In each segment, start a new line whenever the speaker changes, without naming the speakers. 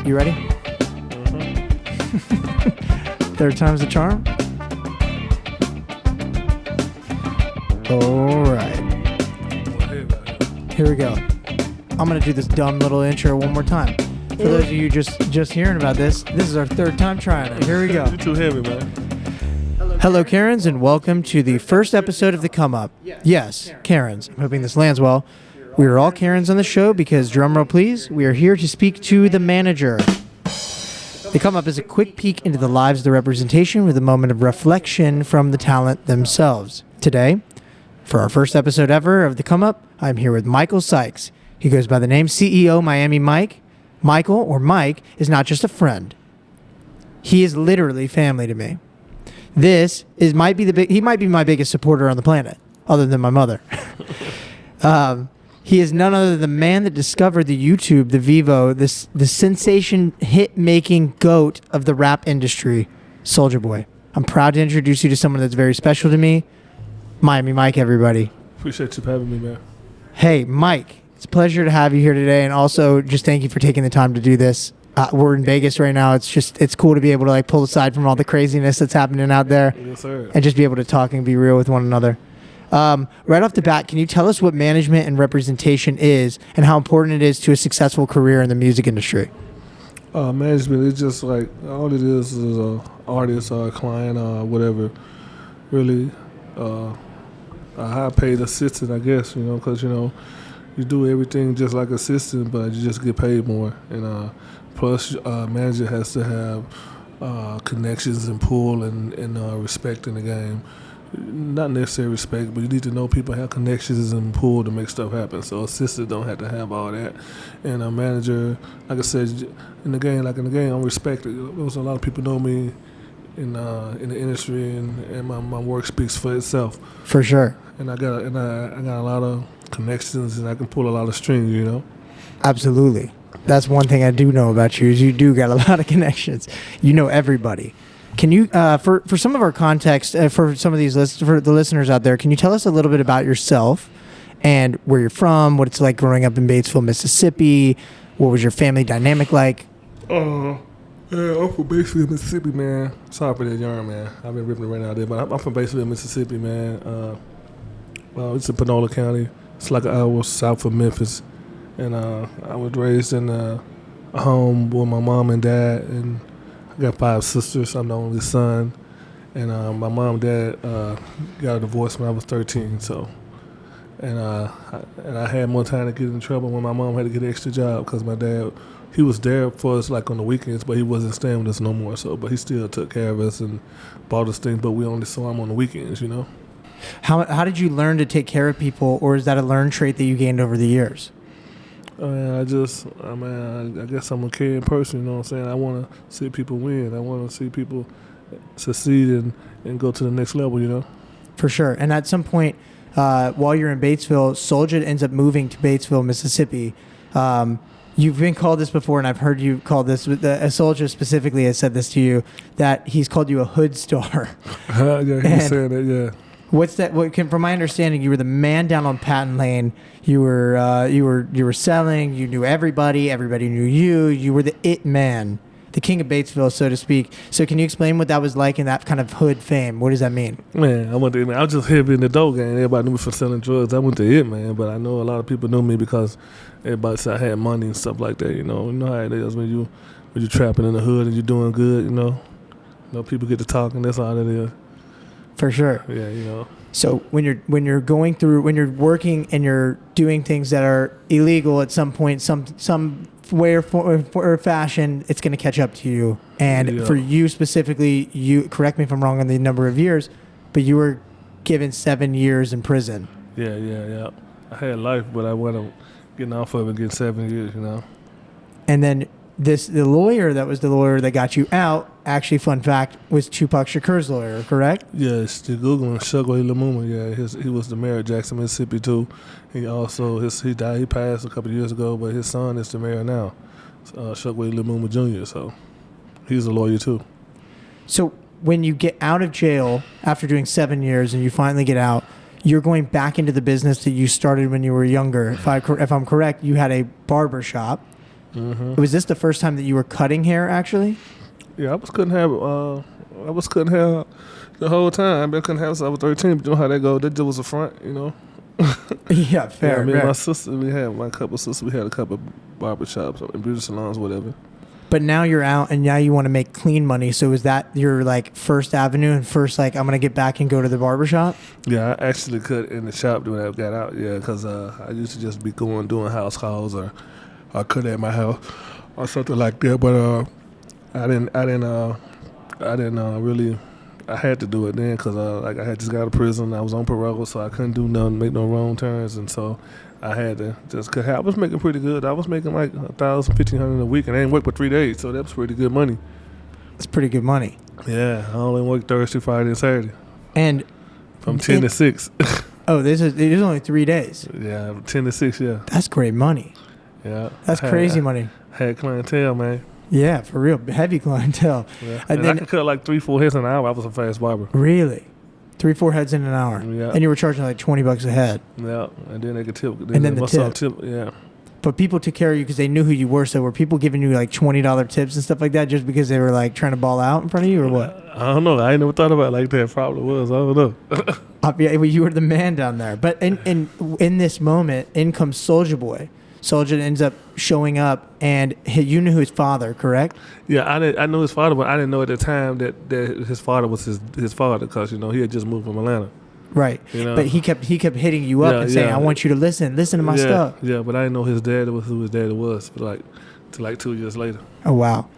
You ready? Third time's the charm? All right. Here we go. I'm going to do this dumb little intro one more time. For those of you just hearing about this is our third time trying it. Here we go.
You're too heavy, man.
Hello, Karens, and welcome to the first episode of The Come Up. Yes, Karens. I'm hoping this lands well. We are all Karens on the show because, drumroll please, we are here to speak to the manager. The Come Up is a quick peek into the lives of the representation with a moment of reflection from the talent themselves. Today, for our first episode ever of The Come Up, I'm here with Micheal Sykes. He goes by the name CEOMiamiMike. Micheal, or Mike, is not just a friend. He is literally family to me. He might be my biggest supporter on the planet, other than my mother. He is none other than the man that discovered the YouTube, the Vivo, the sensation hit-making goat of the rap industry, Soulja Boy. I'm proud to introduce you to someone that's very special to me, Miami-Mike, everybody.
Appreciate you for having me, man.
Hey, Mike, it's a pleasure to have you here today, and also just thank you for taking the time to do this. We're in Vegas right now. It's cool to be able to pull aside from all the craziness that's happening out there,
Yes, sir.
and just be able to talk and be real with one another. Right off the bat, can you tell us what management and representation is and how important it is to a successful career in the music industry?
Management is just like all it is an artist or a client or whatever. Really, a high-paid assistant, I guess. Because you do everything just like assistant, but you just get paid more. And plus, manager has to have connections and pull and respect in the game. Not necessarily respect, but you need to know people have connections and pull to make stuff happen. So assistant don't have to have all that. And a manager, like I said, in the game, I'm respected. There's a lot of people know me in the industry, and my work speaks for itself.
For sure.
And I got a lot of connections, and I can pull a lot of strings.
Absolutely. That's one thing I do know about you is you do got a lot of connections. You know everybody. Can you, for some of our context, for some of these for the listeners out there, can you tell us a little bit about yourself and where you're from, what it's like growing up in Batesville, Mississippi? What was your family dynamic like?
Yeah, I'm from Batesville, Mississippi, man. Sorry for that yarn, man. I've been ripping it right out there, but I'm from Batesville, Mississippi, man. It's in Panola County. It's like an hour south of Memphis. And I was raised in a home with my mom and dad, and I got 5 sisters. I'm the only son, and my mom and dad got a divorce when I was 13. So, and I had more time to get in trouble when my mom had to get an extra job because my dad, he was there for us like on the weekends, but he wasn't staying with us no more. So, but he still took care of us and bought us things, but we only saw him on the weekends,
How did you learn to take care of people, or is that a learned trait that you gained over the years?
I guess I'm a caring person, you know what I'm saying? I want to see people win. I want to see people succeed and go to the next level,
For sure. And at some point, while you're in Batesville, Soulja ends up moving to Batesville, Mississippi. You've been called this before, and I've heard you call this, Soulja specifically has said this to you, that he's called you a hood star.
Yeah, he was saying that, yeah.
What's that? From my understanding, you were the man down on Patton Lane. You were selling. You knew everybody. Everybody knew you. You were the it man, the king of Batesville, so to speak. So, can you explain what that was like in that kind of hood fame? What does that mean?
Man, I was just heavy in the dope game. Everybody knew me for selling drugs. I went to it, man. But I know a lot of people knew me because everybody said I had money and stuff like that. You know how it is when you trapping in the hood and you're doing good. People get to talking. That's all it is.
For sure.
Yeah,
So when you're working and you're doing things that are illegal at some point, some way or fashion, it's going to catch up to you. And for you specifically, you correct me if I'm wrong on the number of years, but you were given 7 years in prison.
Yeah. I had life, but I wound up getting off of it, getting 7 years.
And then the lawyer that got you out, actually, fun fact, was Tupac Shakur's lawyer, correct?
Yes, the Googling Soulja Boy. Yeah, he was the mayor of Jackson, Mississippi too. He also he died. He passed a couple of years ago, but his son is the mayor now, Soulja Boy Jr. So he's a lawyer too. So
when you get out of jail after doing 7 years and you finally get out, you're going back into the business that you started when you were younger. If I'm correct, you had a barber shop.
Mm-hmm.
Was this the first time that you were cutting hair, actually?
Yeah, I was cutting hair. I was cutting hair the whole time. I've been cutting hair since I was 13. But you know how that go? That just was a front, you know.
Yeah, fair.
Yeah, me and
fair.
my sister, we had my couple sisters. We had a couple barbershops and beauty salons, whatever.
But now you're out, and now you want to make clean money. So is that your like first avenue and first like I'm gonna get back and go to the barbershop?
Yeah, I actually cut in the shop when I got out. Yeah, because I used to just be doing house calls or cut at my house or something like that. But I didn't really. I had to do it then because like I had just got out of prison. I was on parole, so I couldn't do nothing, make no wrong turns, and so I had to just cut hair. I was making pretty good. I was making like $1,000, $1,500 a week, and I didn't work for 3 days, so that was pretty good money.
It's pretty good money.
Yeah, I only worked Thursday, Friday, and Saturday
And
from 10 to 6.
oh, it is only 3 days.
Yeah, 10 to 6. Yeah,
That's great money.
yeah.
That's crazy money.
Had clientele, man.
Yeah, for real, heavy clientele.
Yeah.
And
And
then
I could cut like 3-4 heads an hour. I was a fast barber.
really, 3-4 heads in an hour.
Yeah.
And you were charging like $20 a head.
Yeah, and then they could tip.
And then the tip.
Yeah.
But people took care of you because they knew who you were. So were people giving you like $20 tips and stuff like that just because they were like trying to ball out in front of you, or what?
I don't know. I ain't never thought about it like that. Probably was. I don't know.
Yeah, well, you were the man down there. But in this moment, in comes Soulja Boy. Soulja ends up showing up, and you knew his father, correct?
Yeah, I knew his father, but I didn't know at the time that his father was his father because he had just moved from Atlanta.
Right.
You know?
But he kept hitting you up and saying, "I want you to listen to my stuff."
Yeah, but I didn't know his dad was who his dad was till like 2 years later.
Oh wow!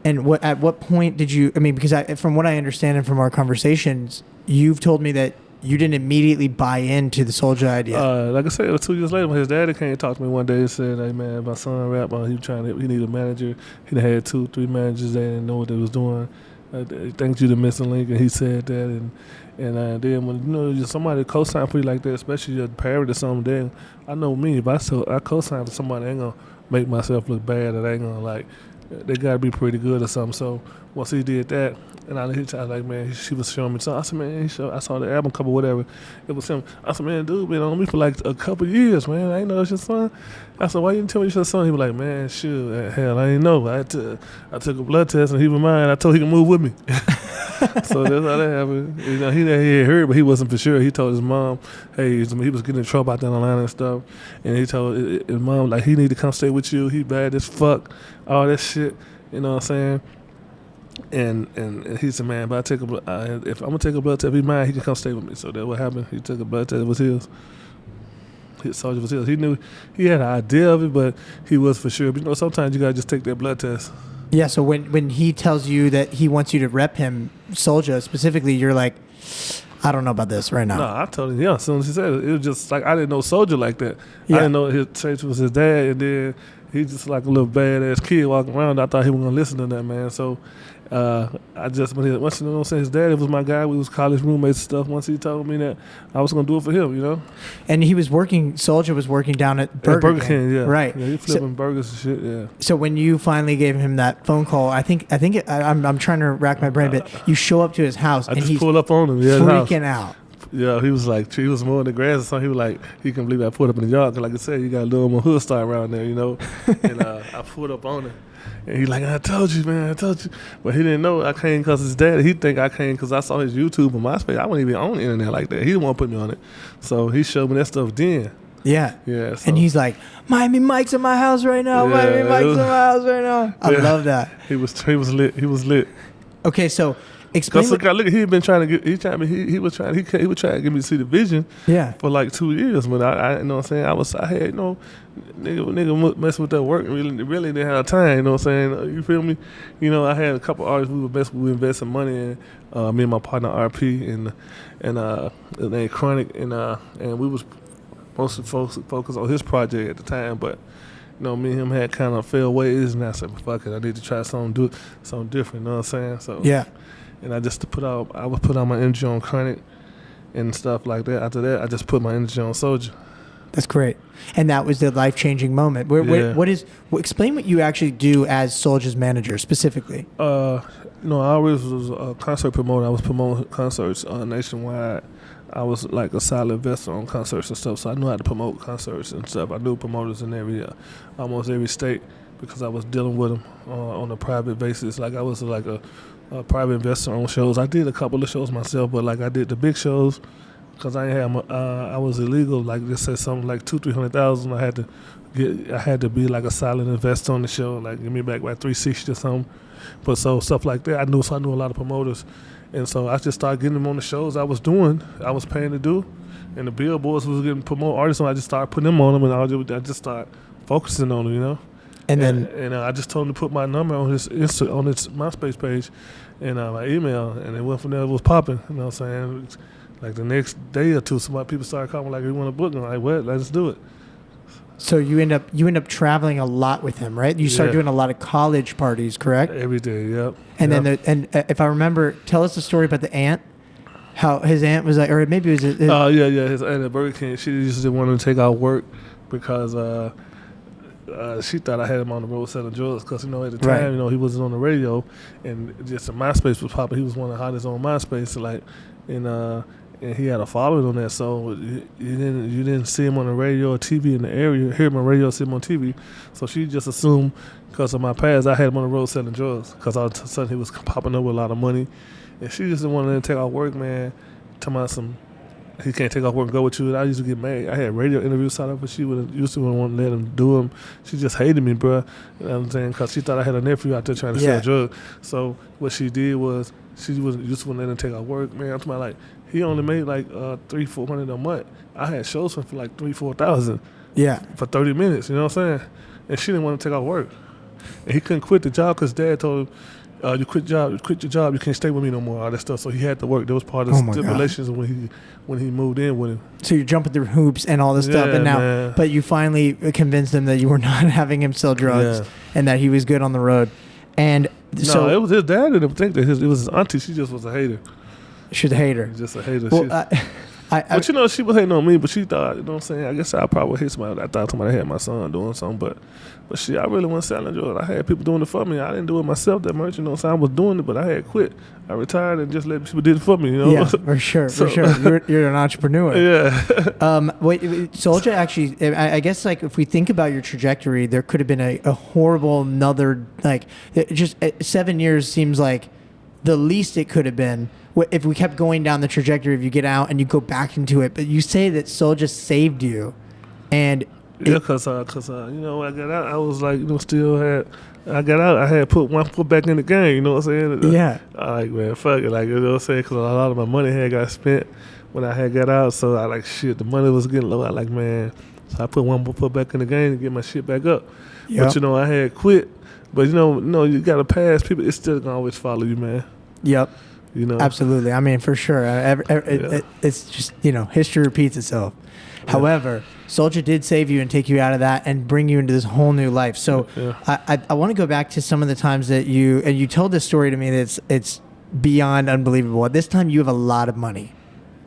And at what point did you? I mean, because from what I understand and from our conversations, you've told me that you didn't immediately buy into the Soulja idea.
Like I said, it was 2 years later when his daddy came and talked to me one day and said, "Hey man, my son rap. He needed a manager. He had 2-3 managers. They didn't know what they was doing. Thanks you the missing link." And he said that, and then when somebody co-sign for you like that, especially your parent or something, then I know me. If I co-sign for somebody, I ain't gonna make myself look bad. And I ain't gonna they gotta be pretty good or something. So once he did that, and I was like, man, she was showing me something. I said, man, I saw the album cover, whatever. It was him. I said, man, dude, been on me for like a couple years, man. I ain't know that's your son. I said, why you didn't tell me it's your son? He was like, man, shoot, hell, I didn't know. I took a blood test and he was mine. I told he could move with me. So that's how that happened. He had heard, but he wasn't for sure. He told his mom, hey, he was getting in trouble out there in Atlanta and stuff. And he told his mom, like, he need to come stay with you. He bad as fuck, all that shit. You know what I'm saying? And he said, man, if I'm gonna take a blood test, be mine, he can come stay with me. So that's what happened. He took a blood test. It was his. His Soulja was his. He knew he had an idea of it, but he was for sure. But sometimes you gotta just take that blood test.
Yeah. So when he tells you that he wants you to rep him, Soulja specifically, you're like, I don't know about this right now.
No, I told him, yeah, as soon as he said it, it was just like I didn't know Soulja like that.
Yeah.
I didn't know his church was his dad, and then he's just like a little badass kid walking around. I thought he was gonna listen to that, man. So I just once his dad was my guy. We was college roommates and stuff. Once he told me that I was gonna do it for him,
And Soulja was working down at Burger King,
yeah,
right?
Yeah, he flipping burgers and shit, yeah.
So when you finally gave him that phone call, I'm trying to rack my brain, but you show up to his house
I
and
just
he's
pulled up on him, yeah,
freaking out.
Yeah, he was like, he was mowing the grass or something. He was like, he couldn't believe I pulled up in the yard. Cause like I said, you got a little more hood style around there, And I pulled up on him. And he's like, I told you, man, I told you. But he didn't know I came because his dad. He think I came because I saw his YouTube and MySpace. I wasn't even on the internet like that. He didn't want to put me on it. So he showed me that stuff then.
Yeah.
Yeah. So.
And he's like, Miami.Mike's in my house right now.
Yeah,
Miami.Mike's in my house right now. I love that.
He was lit. He was lit.
Okay, so explain.
Look, he had been trying to get. He was trying to get me to see the vision.
Yeah.
For like 2 years, but I you know what I'm saying. I had nigga messing with that work. Really didn't have time. You know what I'm saying. You feel me? I had a couple artists we were investing money in. Me and my partner RP and his name Chronic and we was mostly focused on his project at the time, but. Me and him had kind of failed ways, and I said, "Fuck it, I need to try something different." You know what I'm saying? So
yeah.
And I would put out my energy on Chronic and stuff like that. After that, I just put my energy on Soulja.
That's great. And that was the life-changing moment. Explain what you actually do as Soulja's manager specifically.
I always was a concert promoter. I was promoting concerts nationwide. I was like a solid investor on concerts and stuff, so I knew how to promote concerts and stuff. I knew promoters in almost every state because I was dealing with them on a private basis. Like I was like a private investor on shows. I did a couple of shows myself, but like I did the big shows because I was illegal. Like they said something like $200,000-300,000. I had to be like a silent investor on the show. Like give me back by 360 or something. But so stuff like that, I knew a lot of promoters, and so I just started getting them on the shows I was doing. I was paying to do, and the billboards was getting promote artists, and I just started putting them on them, and I just started focusing on them, you know. And I just told him to put my number on his MySpace page, and my email, and it went from there. It was popping, you know what I'm saying? Like the next day or two, some people started calling like, "We want to book him." Like, what? Let's do it.
So you end up traveling a lot with him, right? You started doing a lot of college parties, correct?
Every day, yep.
And then if I remember, tell us the story about the aunt. How his aunt was like, or maybe it was.
His aunt at Burger King. She just didn't want to take out work because she thought I had him on the road selling drugs. Because at the time, he wasn't on the radio, and just the MySpace was popping. He was one of the hottest on MySpace, and he had a following on that, so you didn't see him on the radio or TV in the area, hear him on radio, see him on TV. So she just assumed because of my past, I had him on the road selling drugs because all of a sudden he was popping up with a lot of money. And she just didn't want to take off work, man. Talking about he can't take off work and go with you. And I used to get mad. I had radio interviews set up, but she used to want to let him do them. She just hated me, bro. You know what I'm saying? Because she thought I had a nephew out there trying to sell drugs. So what she did was she used to want to let him take off work, man. I'm talking about like, he only made like $300-400 a month. I had shows for like $3,000-4,000.
Yeah.
For 30 minutes, you know what I'm saying? And she didn't want to take off work. And he couldn't quit the job because Dad told him, you quit your job, you can't stay with me no more, all that stuff. So he had to work. That was part of the stipulations when he moved in with him.
So you're jumping through hoops and all this stuff, and now, man. But you finally convinced him that you were not having him sell drugs and that he was good on the road. And so
it was his dad didn't think that. It was his auntie. She just was a hater.
She's a hater.
Just a hater.
Well,
but she was hating on me, but she thought, you know what I'm saying? I guess I probably hate somebody. I thought somebody had my son doing something, but shit, I really wasn't selling drugs. I had people doing it for me. I didn't do it myself that much, you know what I'm saying? I was doing it, but I had quit. I retired and just let people do it for me, you know?
Yeah, for sure. You're an entrepreneur.
Yeah.
Soulja actually, I guess like if we think about your trajectory, there could have been a horrible another, like just 7 years seems like the least it could have been. If we kept going down the trajectory of you get out and you go back into it, but you say that Soulja saved you, and
because I got out, I was like, I got out, I had put one foot back in the game, you know what I'm saying?
Yeah.
I like, man, fuck it, like, you know what I'm saying? Because a lot of my money had got spent when I had got out, so I like, shit, the money was getting low. I like, man, so I put one foot back in the game to get my shit back up. Yep. But I had quit, but you got to pass people, it's still gonna always follow you, man.
Yep. Absolutely. I mean, for sure. It's just, history repeats itself. Yeah. However, Soulja did save you and take you out of that and bring you into this whole new life. So I want to go back to some of the times that you told this story to me that's it's beyond unbelievable. At this time, you have a lot of money.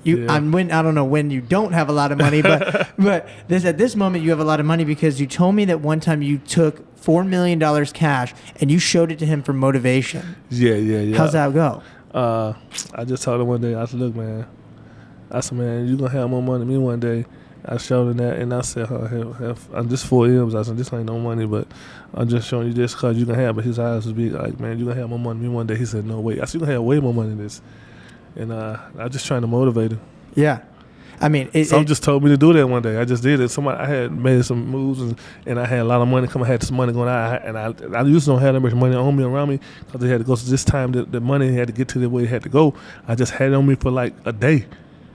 I don't know when you don't have a lot of money, but at this moment you have a lot of money because you told me that one time you took $4 million cash and you showed it to him for motivation.
Yeah.
How's that go?
I just told him one day, I said, look, man, man, you're going to have more money than me one day. I showed him that, and I said, I'm just 4 M's. I said, this ain't no money, but I'm just showing you this because you can have. But his eyes was big, like, man, you're going to have more money than me one day. He said, no, wait. I said, you're going to have way more money than this. And I just trying to motivate him.
Yeah. I mean,
Some just told me to do that one day. I just did it. I had made some moves, and I had a lot of money I had this money going out, and I used to don't have that much money on me around me because they had to go. So this time, the money had to get to the way it had to go. I just had it on me for like a day.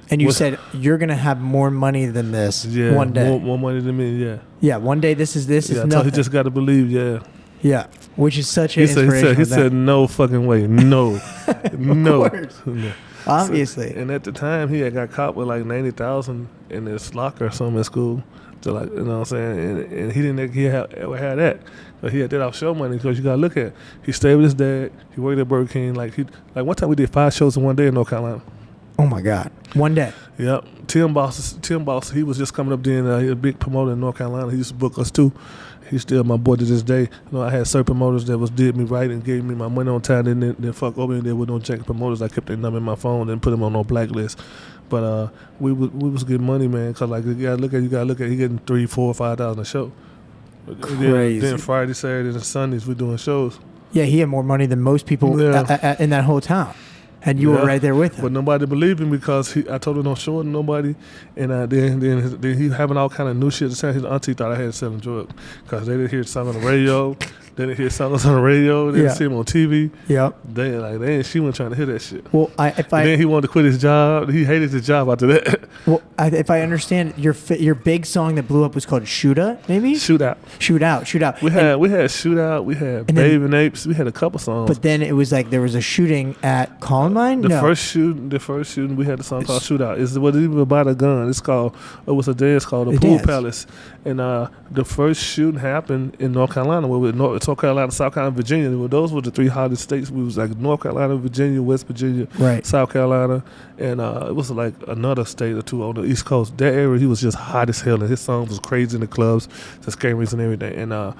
And you said you're gonna have more money than this one day.
More money than me. Yeah.
Yeah. One day, this is nothing.
He just got to believe. Yeah.
Yeah. Which is such an inspiration.
He said, no fucking way. No. No.
Of course. Yeah. Obviously.
And at the time, he had got caught with like $90,000 in his locker or something at school. So like, you know what I'm saying? And he didn't ever have that. But he had that offshore money because you got to look at, he stayed with his dad. He worked at Burger King. Like one time we did 5 shows in one day in North Carolina.
Oh my God. One day.
Yep. Tim Boss, he was just coming up there and he was a big promoter in North Carolina. He used to book us too. He's still my boy to this day. I had certain promoters that did me right and gave me my money on time. Then fuck over and they would don't check promoters. I kept their number in my phone and put them on no blacklist. But we was getting money, man. Cause like you gotta look at he getting $3,000, $4,000, $5,000 a show.
Crazy.
Then Friday, Saturdays, and Sundays we doing shows.
Yeah, he had more money than most people in that whole town. And you were right there with him.
But nobody believed him because I told him don't show it to nobody. And then he having all kind of new shit to say. His auntie thought I had selling drugs because they didn't hear the song on the radio. They didn't hear songs on the radio. They didn't see him on TV.
Yep.
She wasn't trying to hear that shit.
Well,
then he wanted to quit his job. He hated his job after that.
Well, if I understand, your big song that blew up was called Shootout, maybe?
Shootout.
Shootout.
We had Shootout. We had Babe and Apes. We had a couple songs.
But then it was like there was a shooting at Columbine?
The first shooting, we had a song called Shootout. It wasn't even about a gun. It was a dance called the Pool Palace. And the first shooting happened in North Carolina, North Carolina, South Carolina, Virginia. Those were the three hottest states. We was like North Carolina, Virginia, West Virginia, South Carolina, and it was like another state or two on the East Coast. That area, he was just hot as hell, and his songs was crazy in the clubs, the cameras and everything. And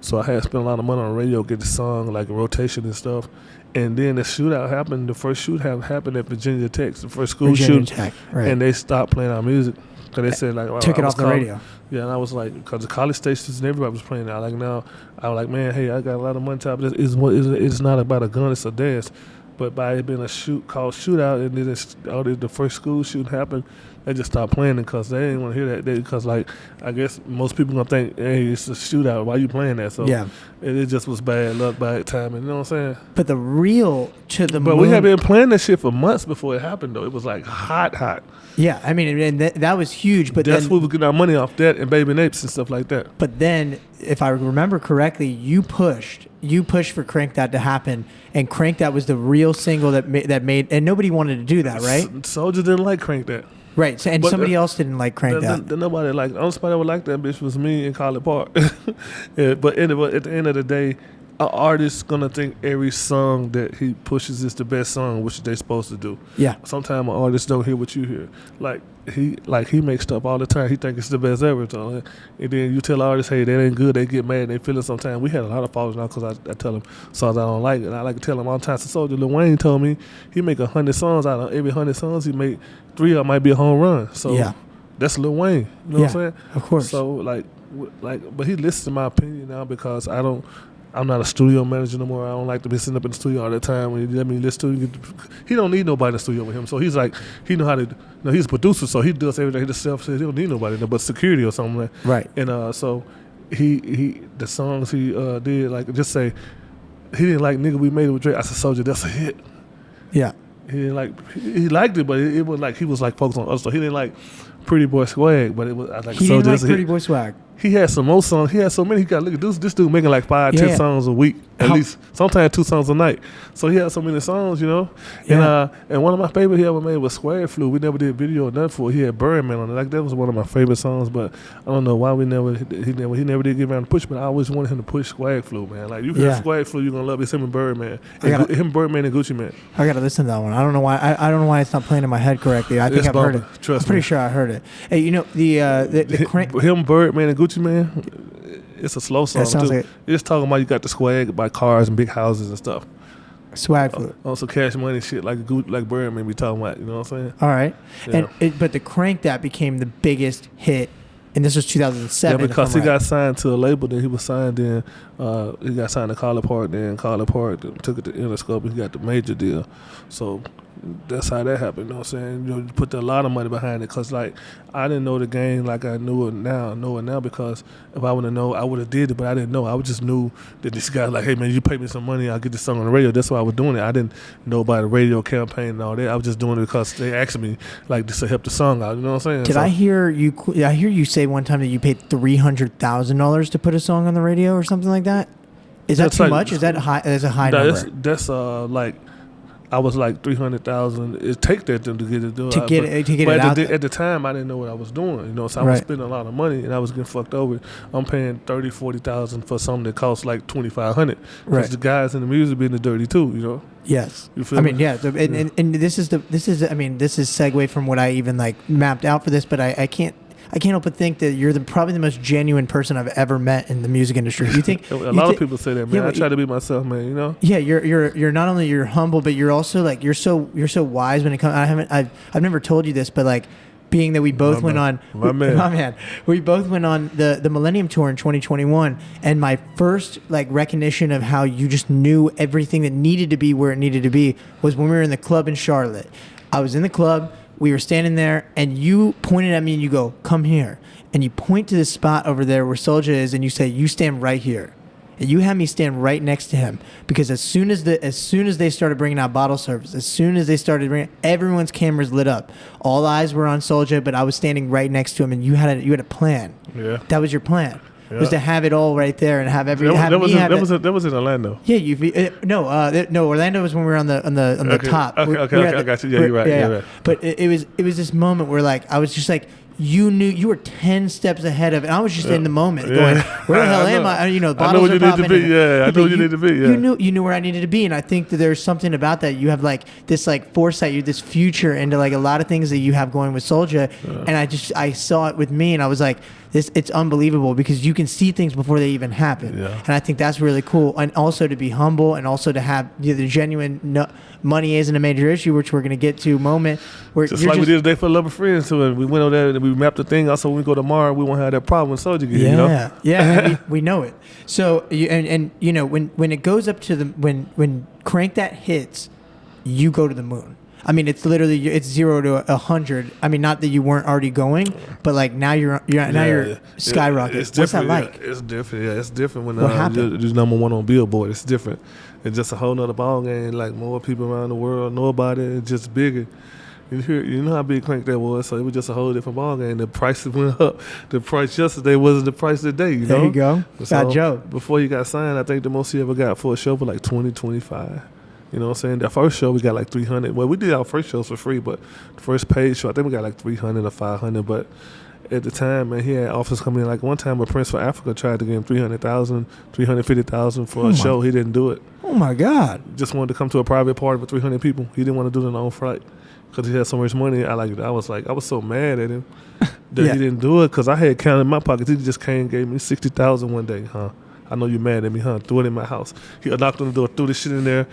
so I had spent a lot of money on the radio, get the song like a rotation and stuff. And then the shootout happened. The first shootout happened at Virginia Tech, the first school shooting, and they stopped playing our music. Cause they said like
took it off the radio.
Yeah, and I was like, because the college stations and everybody was playing that. Like now, I was like, man, hey, I got a lot of money. It's not about a gun, it's a dance. But by it being a called Shootout, and then the first school shooting happened, they just stopped playing it because they didn't want to hear that. Because like I guess most people gonna think, hey, it's a shootout. Why you playing that? So it just was bad luck, bad timing. You know what I'm saying?
But the real to the
but we had been playing that shit for months before it happened. Though it was like hot.
Yeah, I mean, and that was huge. But
that's where we getting our money off that and Baby Apes and stuff like that.
But then, if I remember correctly, you pushed for Crank That to happen, and Crank That was the real single that made, and nobody wanted to do that, right?
Soulja didn't like Crank That.
Right, and somebody else didn't like Crank That.
Nobody liked. The only somebody that would like that bitch was me in College Park. But at the end of the day, an artist gonna think every song that he pushes is the best song, which they supposed to do.
Yeah.
Sometimes an artist don't hear what you hear. He makes stuff all the time. He think it's the best ever. So, and then you tell artists, hey, that ain't good. They get mad. They feel it sometimes. We had a lot of followers now because I tell them songs I don't like, and I like to tell them all the time. So Soulja Lil Wayne told me he make 100 songs. Out of every 100 songs he make, 3 of them might be a home run. So that's Lil Wayne. You know what I'm saying?
Of course.
So but he listens to my opinion now because I'm not a studio manager no more. I don't like to be sitting up in the studio all the time. When he let me listen to him, he don't need nobody in the studio with him. So he's like, he know how to. He's a producer, so he does everything himself. So he don't need nobody but security or something like.
Right.
And so he the songs he did, like just say he didn't like Nigga We Made It with Drake. I said, Soulja, that's a hit.
Yeah.
He liked it, but it was like he was like focused on other stuff. He didn't like Pretty Boy Swag, but it was like
he didn't like Pretty Boy Swag.
He had some more songs. He had so many. He got look at this dude making like 5-10 songs a week at least. Sometimes 2 songs a night. So he had so many songs, you know. Yeah. And one of my favorite he ever made was Square Flu. We never did video or nothing for it. He had Birdman on it. Like that was one of my favorite songs. But I don't know why he never did get around to push. But I always wanted him to push Square Flu, man. Like you hear Square Flu, you're gonna love it. It's him and Birdman. Him, Birdman, and Gucci Man.
I gotta listen to that one. I don't know why. I don't know why it's not playing in my head correctly. I think I've heard it.
Trust me.
I'm pretty sure I heard it. Hey, you know the
him, Birdman, and Gucci Man. It's a slow song too. Like it's talking about you got the swag by cars and big houses and stuff.
Swag food.
Also cash money shit like Birdman be talking about. You know what I'm saying?
All right.
Yeah.
But the Crank That became the biggest hit, and this was 2007.
Yeah, because he got signed to a label. Then he was signed in. He got signed to College Park. Then College Park took it to Interscope. He got the major deal. So that's how that happened. You know what I'm saying? You put a lot of money behind it because, like, I didn't know the game like I know it now because if I would have known, I would have did it, but I didn't know. I just knew that this guy like, hey, man, you pay me some money, I'll get this song on the radio. That's why I was doing it. I didn't know about the radio campaign and all that. I was just doing it because they asked me, like, just to help the song out. You know what I'm saying?
I hear you say one time that you paid $300,000 to put a song on the radio or something like that? Is that too much? Is that high? That's a high number.
That's like I was like 300,000. It take that to get it done.
To get it out.
At the time, I didn't know what I was doing. You know, so I was spending a lot of money and I was getting fucked over. I'm paying 30,000-40,000 for something that costs like 2,500. Because the guys in the music being the dirty too. You know.
Yes.
You feel me?
Yeah. And this is segue from what I even like mapped out for this, but I can't help but think that you're probably the most genuine person I've ever met in the music industry. You think
a lot of people say that, man. I try to be myself, man. You know.
Yeah, you're not only humble, but you're also like you're so wise when it comes. I've never told you this, but like being that we both went on
my man.
We both went on the Millennium Tour in 2021, and my first like recognition of how you just knew everything that needed to be where it needed to be was when we were in the club in Charlotte. I was in the club, we were standing there, and you pointed at me and you go, "Come here," and you point to the spot over there where Soulja is, and you say, "You stand right here." And you had me stand right next to him because as soon as they started bringing out bottle service, as soon as they started bringing, everyone's cameras lit up. All eyes were on Soulja, but I was standing right next to him, and you had a plan.
Yeah,
that was your plan.
Yeah.
Was to have it all right there and have every.
That was in Orlando.
Yeah, no, Orlando was when we were on the top.
Okay, I got you. Yeah, you're right.
Yeah. But it was this moment where like I was just like. You knew you were 10 steps ahead of it. I was just in the moment going, where the hell am I? You know, bottles
I know where you need to be. Yeah, I know where you need to be. Yeah.
You knew where I needed to be. And I think that there's something about that. You have like this like foresight, you this future into like a lot of things that you have going with Soulja. Yeah. And I saw it with me and I was like, it's unbelievable because you can see things before they even happen. Yeah. And I think that's really cool. And also to be humble and also to have the genuine money isn't a major issue, which we're going to get to moment where
just like we did today for Love of Friends. So we went over there and we mapped the thing. Also, when we go tomorrow, we won't have that problem when Soulja gets.
Yeah, we know it. So you know when it goes up to the when Crank That hits, you go to the moon. I mean, it's literally it's 0 to 100. I mean, not that you weren't already going, but like now you're skyrocketing. What's that like?
It's different. Yeah, it's different when
you're
number one on Billboard. It's different. It's just a whole nother ball game. Like more people around the world know about it. It's just bigger. You know how big Crank That was, so it was just a whole different ball game. The prices went up. The price yesterday wasn't the price today. You know.
There you go.
So
Joe.
Before he got signed, I think the most he ever got for a show was like 25. You know what I'm saying? That first show, we got like 300. Well, we did our first shows for free, but the first paid show, I think we got like 300 or 500. But at the time, man, he had offers coming in. Like one time, a Prince for Africa tried to give him 300,000, 350,000 for a show. He didn't do it.
Oh, my God.
Just wanted to come to a private party with 300 people. He didn't want to do it on his own flight because he had so much money. I was so mad at him that he didn't do it because I had counted in my pockets. He just came and gave me 60,000 one day, huh? I know you're mad at me, huh? Threw it in my house. He knocked on the door, threw the shit in there,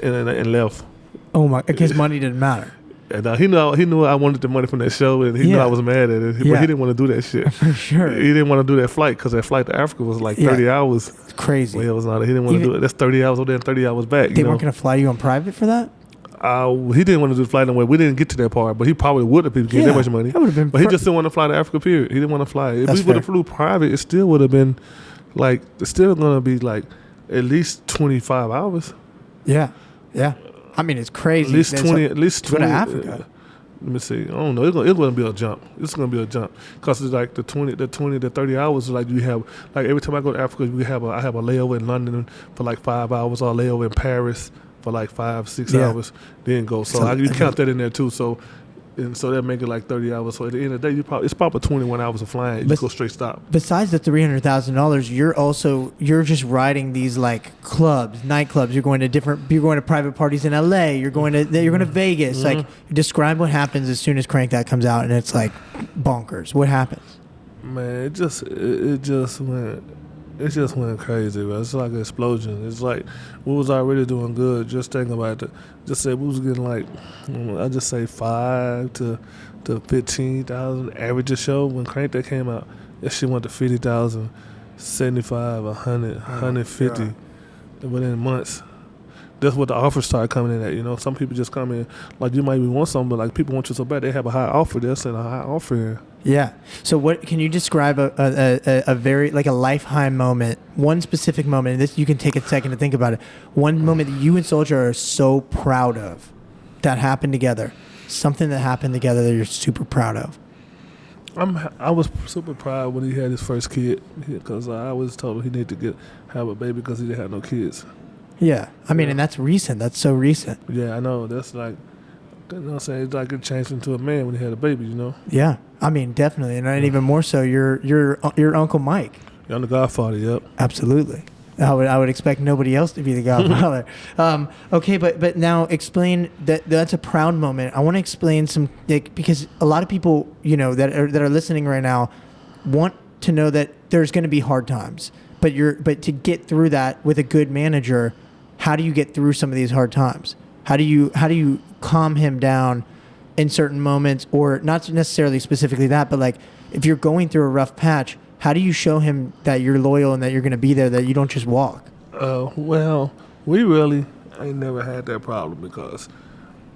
and left.
Oh my! Because money didn't matter.
And he knew I wanted the money from that show, and he knew I was mad at it. But he didn't want to do that shit.
For sure.
He didn't want to do that flight because that flight to Africa was like 30 hours.
It's crazy.
Well, he didn't want to do it. That's 30 hours over there and 30 hours back.
They weren't going to fly you on private for that?
He didn't want to do the flight anyway. We didn't get to that part, but he probably would have getting that much money.
That would have been.
But he just didn't want to fly to Africa. Period. He didn't want to fly. If we would have flew private, it still would have been. Like, it's still going to be, like, at least 25 hours.
Yeah. I mean, it's crazy.
At least 20.
To Africa.
Let me see. I don't know. It's going to be a jump. It's going to be a jump. Because it's like the 20 to 30 hours, like you have, like every time I go to Africa, I have a layover in London for like 5 hours, or a layover in Paris for like 5-6 hours, then go. So you count that in there too. So that make it like 30 hours. So at the end of the day, it's probably 21 hours of flying. You go straight stop. Besides
the $300,000, you're just riding these like clubs, nightclubs. You're going to private parties in LA. You're going to Vegas. Mm-hmm. Like, describe what happens as soon as Crank That comes out and it's like bonkers. What happens?
Man, it just went crazy, bro. It's like an explosion. It's like we was already doing good. Just thinking about it. Just say we was getting like, I just say 5 to 15,000 average a show. When Crank That came out, that shit went to 50,000, 75, 100, 150 within months. That's what the offers started coming in at. You know, some people just come in like you might be want something, but like people want you so bad they have a high offer. They'll send a high offer in.
Yeah. So what can you describe a very like a life high moment, one specific moment, and this you can take a second to think about it. One moment that you and Soulja are so proud of that happened together. Something that happened together that you're super proud of.
I was super proud when he had his first kid because I was told he needed to have a baby because he didn't have no kids.
Yeah. I mean, and that's recent. That's so recent.
Yeah, I know. That's like, you know what I'm saying? It's like it changed into a man when he had a baby, you know?
Yeah. I mean, definitely. And even more so, your Uncle Mike.
I'm the godfather, yep.
Absolutely. I would expect nobody else to be the godfather. Okay, but now explain that's a proud moment. I want to explain some, like, because a lot of people, you know, that are listening right now want to know that there's going to be hard times. But to get through that with a good manager, how do you get through some of these hard times? How do you calm him down in certain moments, or not necessarily specifically that, but like if you're going through a rough patch, how do you show him that you're loyal and that you're going to be there, that you don't just walk?
Well, we really ain't never had that problem because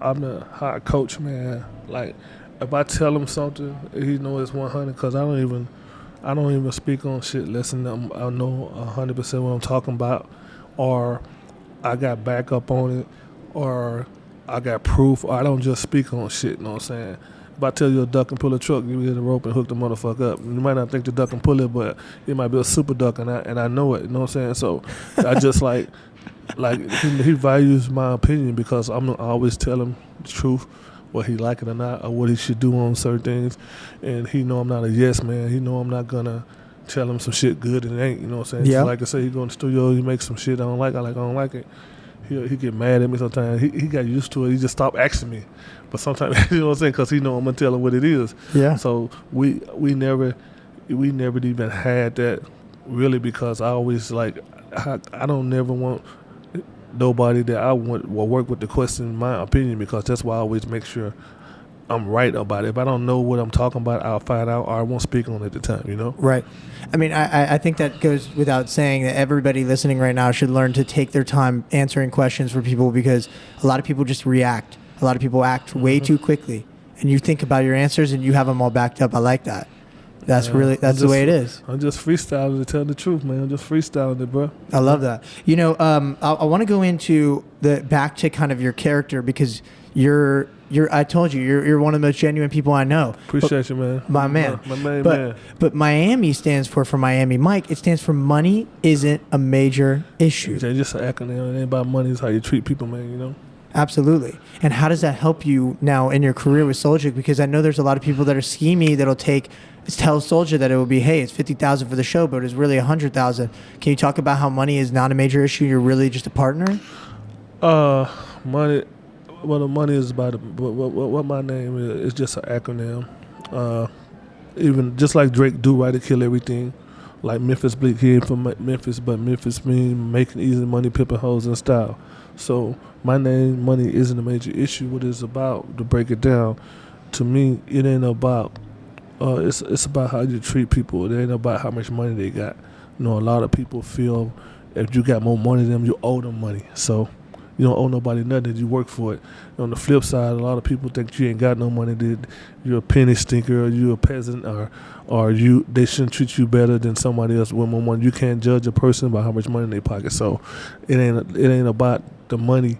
I'm the hard coach, man. Like, if I tell him something, he know it's 100 because I don't even speak on shit less than I know 100% what I'm talking about, or I got backup on it, or I got proof, or I don't just speak on shit, you know what I'm saying? If I tell you a duck and pull a truck, you get the rope and hook the motherfucker up. You might not think the duck can pull it, but it might be a super duck, and I know it, you know what I'm saying? So I just like he values my opinion because I always tell him the truth, whether he like it or not, or what he should do on certain things. And he know I'm not a yes man. He know I'm not gonna tell him some shit good and it ain't, you know what I'm saying?
Yeah.
Just like I say, he go in the studio, he make some shit I don't like, I don't like it. He get mad at me sometimes. He got used to it. He just stopped asking me. But sometimes, you know what I'm saying, because he know I'm gonna tell him what it is.
Yeah.
So we never even had that really, because I always like I don't never want nobody that I want will work with to question my opinion, because that's why I always make sure I'm right about it. If I don't know what I'm talking about, I'll find out, or I won't speak on it at the time, you know?
Right. I mean, I think that goes without saying that everybody listening right now should learn to take their time answering questions for people, because a lot of people just react. A lot of people act way too quickly. And you think about your answers and you have them all backed up. I like that. That's the way it is.
I'm just freestyling to tell the truth, man. I'm just freestyling it, bro.
I love that. You know, I want to go into back to kind of your character, because I told you, you're one of the most genuine people I know.
Appreciate you, man.
My man.
My main
man. But Miami stands for Miami-Mike. It stands for money isn't a major issue.
It's just an acronym. It ain't about money. It's how you treat people, man, you know?
Absolutely. And how does that help you now in your career with Soulja? Because I know there's a lot of people that are schemy that'll tell Soulja that it will be, hey, it's $50,000 for the show, but it's really $100,000. Can you talk about how money is not a major issue? You're really just a partner?
Money. Well, the money is about what my name is. It's just an acronym. Even just like Drake, do right to kill everything. Like Memphis Bleak, he ain't from Memphis, but Memphis mean making easy money, pimping hoes in style. So my name, money isn't a major issue. What it's about, to break it down, to me, it ain't about. It's about how you treat people. It ain't about how much money they got. You know, a lot of people feel if you got more money than them, you owe them money. So you don't owe nobody nothing. You work for it. On the flip side, a lot of people think you ain't got no money. That you're a penny stinker, or you're a peasant, or they shouldn't treat you better than somebody else with more money. You can't judge a person by how much money in their pocket. So it ain't about the money.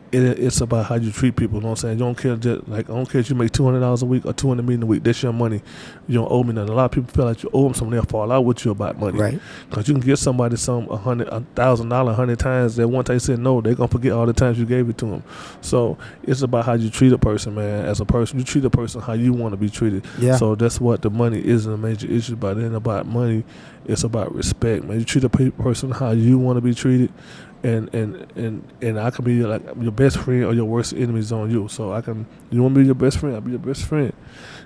It's about how you treat people. You know what I'm saying? You don't care, I don't care if you make $200 a week or $200 million a week. That's your money. You don't owe me nothing. A lot of people feel like you owe them something. They'll fall out with you about money.
Right.
Because you can give somebody $1,000 100 times. That one time you said no, they're gonna forget all the times you gave it to them. So it's about how you treat a person, man. As a person, you treat a person how you want to be treated.
Yeah.
So that's what the money isn't a major issue. But it ain't about money. It's about respect, man. You treat a person how you want to be treated. And I can be like your best friend, or your worst enemy's on you. So you want me to be your best friend, I'll be your best friend.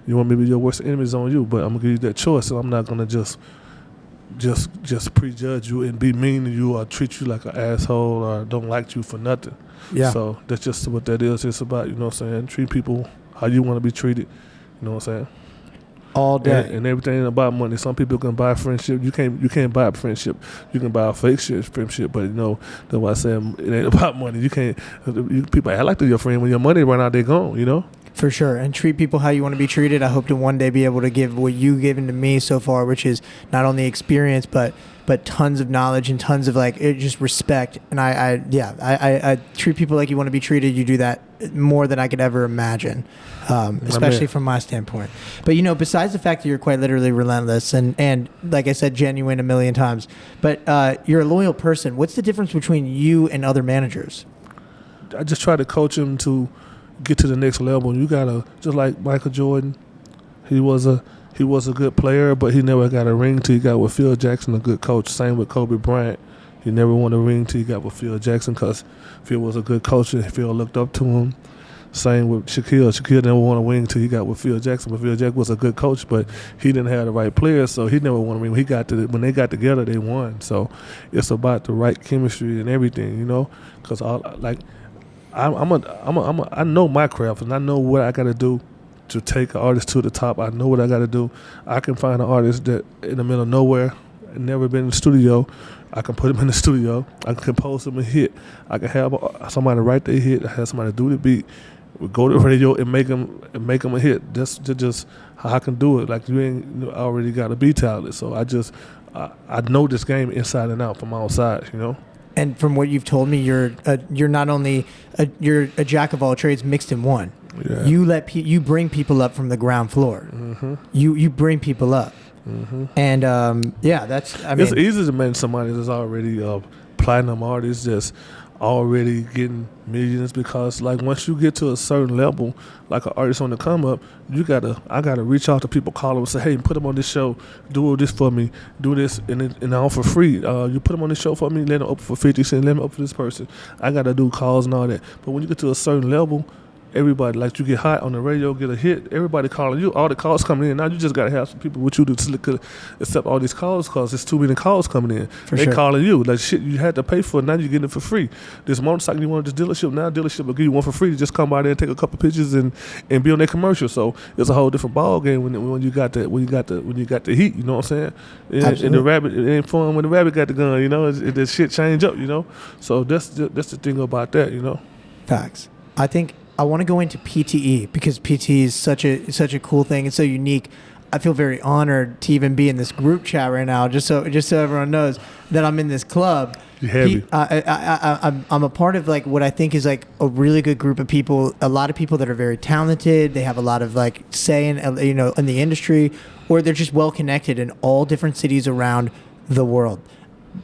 You want me to be your worst enemy's on you, but I'm gonna give you that choice. So I'm not gonna just prejudge you and be mean to you, or treat you like an asshole, or don't like you for nothing.
Yeah.
So that's just what that is. It's about, you know what I'm saying, treat people how you want to be treated. You know what I'm saying?
All day.
And everything ain't about money. Some people can buy friendship. You can't buy a friendship. You can buy a fake friendship, but you know, that's why I say it ain't about money. You can't. People act like they're your friend. When your money run out, they gone. You know.
For sure. And treat people how you want to be treated. I hope to one day be able to give what you've given to me so far, which is not only experience, but tons of knowledge and tons of just respect. And I treat people like you want to be treated. You do that more than I could ever imagine, especially from my standpoint. But, you know, besides the fact that you're quite literally relentless and like I said, genuine a million times, but you're a loyal person. What's the difference between you and other managers?
I just try to coach them to get to the next level. You gotta, just like Michael Jordan, he was a good player, but he never got a ring till he got with Phil Jackson, a good coach. Same with Kobe Bryant. He never won a ring till he got with Phil Jackson, because Phil was a good coach and Phil looked up to him. Same with Shaquille. Shaquille never won a ring till he got with Phil Jackson, but Phil Jackson was a good coach, but he didn't have the right players, so he never won a ring. When they got together, they won. So it's about the right chemistry and everything, you know, because I know my craft, and I know what I got to do to take an artist to the top. I know what I got to do. I can find an artist that in the middle of nowhere, never been in the studio. I can put them in the studio. I can compose them a hit. I can have somebody write their hit. Have somebody do the beat. We go to the radio and make them a hit. That's just how I can do it. Like, you ain't already got to be talented. So I know this game inside and out from outside.
And from what you've told me, you're not only you're a jack of all trades mixed in one.
Yeah.
You bring people up from the ground floor.
Mm-hmm.
You bring people up.
Mm-hmm.
And it's
easy to manage somebody that's already platinum artist, that's already getting millions, because like once you get to a certain level, like an artist on the come up, I gotta reach out to people, call them and say, hey, put them on this show, do this for me, do this, and all for free. You put them on this show for me, let them open for 50 cents, let them open for this person. I gotta do calls and all that. But when you get to a certain level, everybody, like, you get hot on the radio, get a hit, everybody calling you, all the calls coming in. Now you just got to have some people with you to accept all these calls, because there's too many calls coming in. They calling you. Like, shit you had to pay for, now you're getting it for free. This motorcycle you wanted this dealership, now dealership will give you one for free. Just come by there and take a couple pictures and be on their commercial. So it's a whole different ball game when you got the heat, you know what I'm saying? And the rabbit, it ain't fun when the rabbit got the gun, the shit change up, So that's the thing about that,
Facts. I think I want to go into PTE because PTE is such a cool thing. It's so unique. I feel very honored to even be in this group chat right now, just so everyone knows that I'm in this club.
You're heavy.
I'm a part of like what I think is like a really good group of people. A lot of people that are very talented. They have a lot of like say in in the industry, or they're just well connected in all different cities around the world.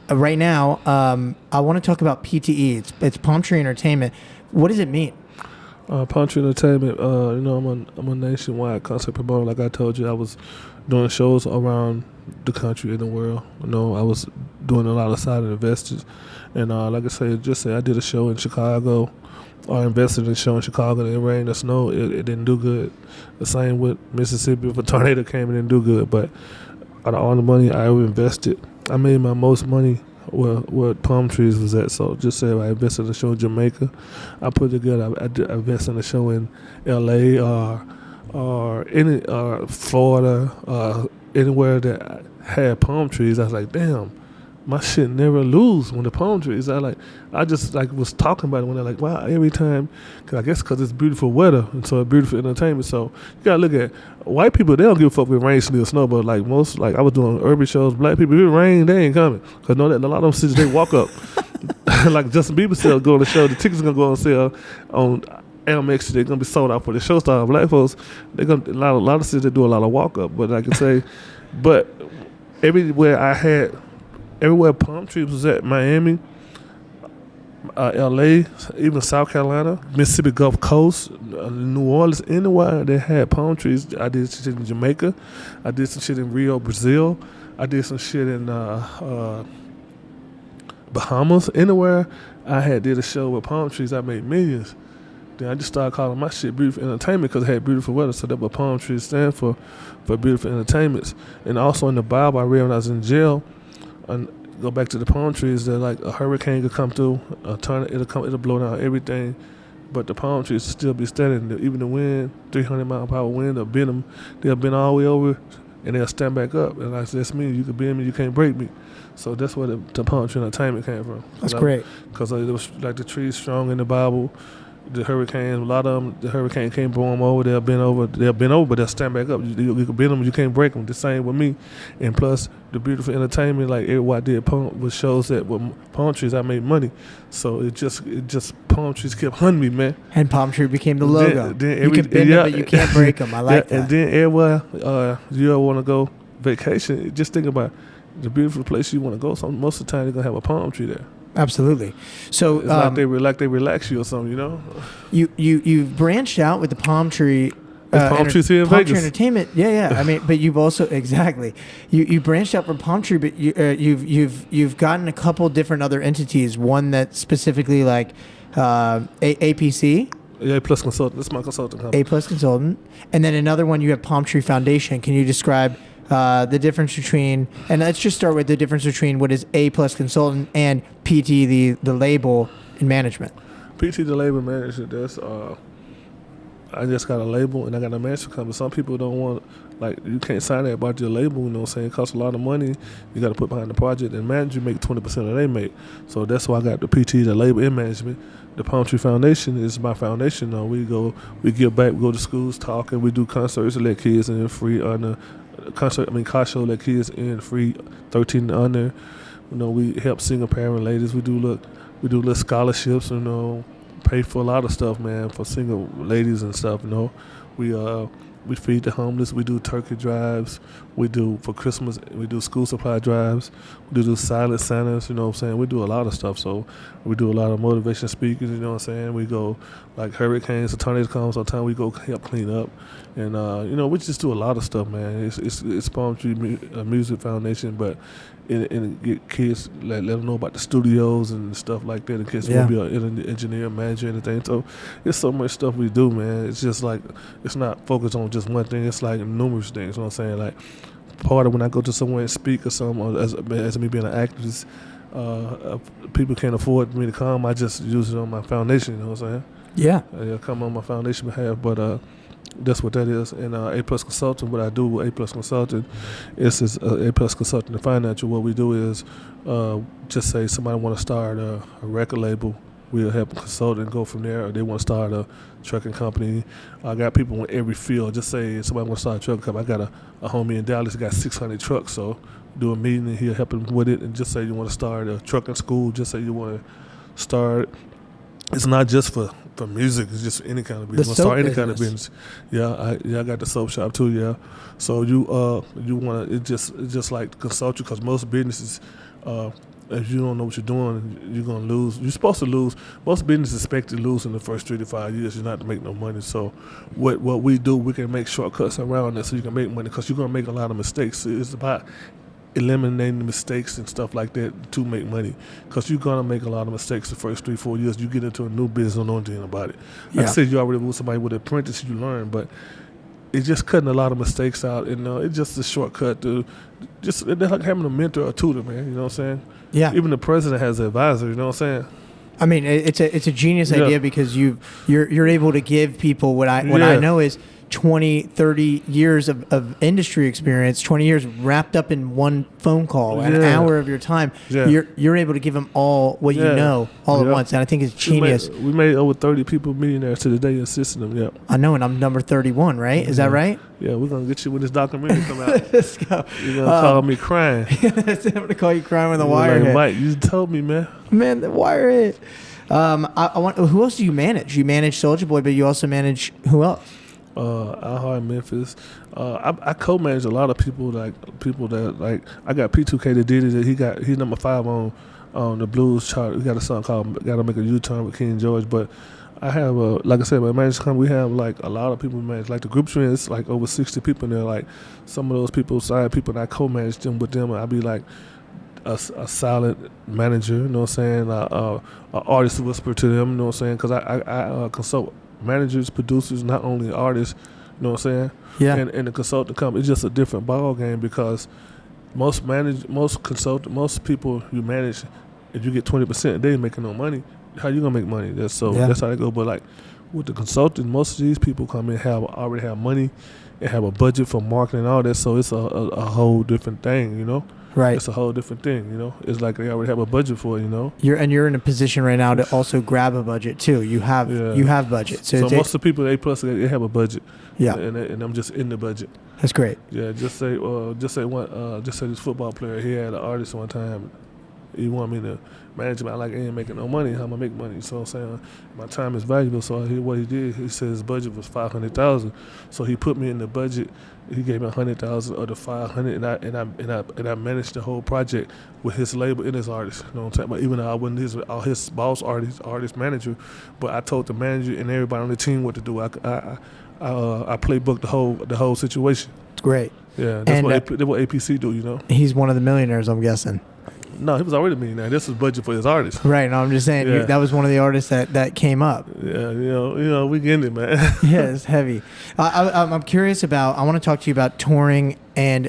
Right now, I want to talk about PTE. It's Palm Tree Entertainment. What does it mean?
Palm Tree Entertainment, I'm a nationwide concert promoter. Like I told you, I was doing shows around the country and the world. I was doing a lot of side investors. And like I say, I did a show in Chicago. I invested in a show in Chicago. It rained or snowed. It didn't do good. The same with Mississippi. If a tornado came, it didn't do good. But out of all the money I ever invested, I made my most money where Palm Trees was at. So just say I invested in a show in Jamaica, I put it together. I invested in a show in L.A. or any Florida, anywhere that had palm trees. I was like, damn, my shit never lose when the palm trees. I just was talking about it when they're like, wow, every time, cause I guess because it's beautiful weather and so it's beautiful entertainment. So you gotta look at white people. They don't give a fuck with rain, sleet, or snow. But like I was doing urban shows, black people, if it rain, they ain't coming. Cause know that a lot of them cities they walk up. Like Justin Bieber said, go on the show. The tickets gonna go on sale on M.I.A.M.I. They're gonna be sold out for the show star. Black folks, they're gonna a lot of cities they do a lot of walk up. But I can say, but everywhere palm trees was at, Miami, L.A., even South Carolina, Mississippi Gulf Coast, New Orleans, anywhere they had palm trees. I did shit in Jamaica. I did some shit in Rio, Brazil. I did some shit in Bahamas. Anywhere I did a show with palm trees, I made millions. Then I just started calling my shit Beautiful Entertainment because it had beautiful weather. So that's what palm trees stand for beautiful entertainments. And also in the Bible I read when I was in jail, and go back to the palm trees, that like a hurricane could come through, it'll blow down everything, but the palm trees will still be standing. Even the wind, 300-mile-per-hour wind, they'll bend all the way over, and they'll stand back up. And that's me. You can bend me, you can't break me. So that's where the palm tree entertainment came from.
That's great.
Because it was like the trees strong in the Bible. The hurricanes, a lot of them, the hurricane can't blow them over. They'll bend over, but they'll stand back up. You can bend them, you can't break them. The same with me. And plus, the beautiful entertainment, like everybody did, which shows that with palm trees, I made money. So it just palm trees kept hunting me, man.
And palm tree became the logo.
Then
you can bend them, but you can't break them. I like that.
And then everywhere you ever want to go vacation, just think about the beautiful place you want to go. So most of the time, they're gonna have a palm tree there.
Absolutely. So
it's like they relax you or something,
You've branched out with the palm tree.
Palm trees here in
Palm
Vegas.
Tree Entertainment. Yeah. I mean, but you've also exactly you branched out from Palm Tree, but you've gotten a couple different other entities. One that's specifically like APC.
Yeah, A Plus Consultant. That's my consulting company.
A Plus Consultant, and then another one you have Palm Tree Foundation. Can you describe the difference between, and let's just start with the difference between what is A Plus Consultant and PT, the label in management.
PT the label manager. That's I just got a label and I got a management company. Some people don't want, like, you can't sign that about your label, you know what I'm saying? It costs a lot of money. You got to put behind the project, and manager make 20% of they make. So that's why I got the PT, the label, and management. The Palm Tree Foundation is my foundation. We give back, we go to schools, talk, and we do concerts and let kids in free under car show, let kids in free 13 and under. We help single parent ladies. We do little scholarships, pay for a lot of stuff, man, for single ladies and stuff, We feed the homeless. We do turkey drives. We do, for Christmas, we do school supply drives. We do silent Santas, We do a lot of stuff. So we do a lot of motivation speakers, We go, like hurricanes, tornadoes come, sometimes we go help clean up. And, we just do a lot of stuff, man. It's Palm Tree Music Foundation, but and get kids, let them know about the studios and stuff like that in case want to be an engineer, manager, anything. So it's so much stuff we do, man. It's just like, it's not focused on just one thing. It's like numerous things, you know what I'm saying? Like, part of when I go to somewhere and speak or something, or as me being an actress, people can't afford me to come, I just use it on my foundation, you know what I'm saying?
Yeah.
Come on my foundation behalf, but that's what that is. And A+ Consulting, what I do with A+ Consulting is A+ Consulting the Financial. What we do is just say somebody want to start a record label, we'll help them consult and go from there. Or they want to start a trucking company. I got people in every field. Just say somebody want to start a trucking company. I got a homie in Dallas who got 600 trucks, so do a meeting and he'll help him with it. And just say you want to start a trucking school, just say you want to start. It's not just for music. It's just any kind of business. Start any kind of business. I got the soap shop too. Yeah, so you want to. It's just like consult you, because most businesses, if you don't know what you're doing, you're gonna lose. You're supposed to lose. Most businesses expect to lose in the first 3 to 5 years. You're not to make no money. So what we do, we can make shortcuts around it so you can make money, because you're gonna make a lot of mistakes. It's about eliminating the mistakes and stuff like that to make money, because you're gonna make a lot of mistakes the first 3-4 years. You get into a new business, don't know anything about it. Like I said, you already with somebody with an apprentice, you learn, but it's just cutting a lot of mistakes out, and it's just a shortcut to just like having a mentor or tutor, man. You know what I'm saying?
Yeah.
Even the president has an advisor. You know what I'm saying?
I mean, it's a genius idea, because you're able to give people what I know is 20, 30 years of industry experience, 20 years wrapped up in one phone call, an hour of your time. You're able to give them all what you know all at once, and I think it's genius.
We made over 30 people millionaires to the day assisting them. Yeah,
I know, and I'm number 31, right? Is that right?
Yeah, we're gonna get you when this documentary come out.
Let's go.
You're gonna call me crying.
I'm gonna call you crying with a wire hit.
Mike, you told me, man.
Man, the wire hit. I want. Who else do you manage? You manage Soulja Boy, but you also manage who else?
I Memphis. I co-manage a lot of people that I got P2K that did it. He's number 5 on the blues chart. We got a song called "Gotta Make a U-Turn" with King George. But I have like I said, my management company, we have like a lot of people manage. Like the group trends, like over 60 people in there. Like some of those people, side people, and I co-manage them with them. And I be like a silent manager. You know what I'm saying? An artist whisper to them. You know what I'm saying? Because I consult managers, producers, not only artists, you know what I'm saying?
Yeah.
And the consultant company, it's just a different ball game, because most people you manage, if you get 20%, they ain't making no money. How you gonna make money? That's how they go. But like with the consultant, most of these people come in already have money and have a budget for marketing and all that. So it's a whole different thing,
Right.
It's a whole different thing, It's like they already have a budget for it,
You're in a position right now to also grab a budget too. You have budget. So
most of the people at A+, they have a budget.
Yeah.
And I'm just in the budget.
That's great.
Yeah. Just say this football player, he had an artist one time. He wanted me to manage him. I ain't making no money. How am I make money? So I'm saying my time is valuable. So what he did, he said his budget was $500,000. So he put me in the budget. He gave me $100,000 of the $500,000, and I managed the whole project with his label and his artist. You know what I'm saying? But even though I wasn't his boss artist manager, but I told the manager and everybody on the team what to do. I playbooked the whole situation.
It's great.
Yeah, that's what APC do.
He's one of the millionaires, I'm guessing.
No, he was already a millionaire. This was budget for his artist.
Right. No, I'm just saying that was one of the artists that came up.
Yeah, we getting it, man.
Yeah, it's heavy. I'm curious I want to talk to you about touring, and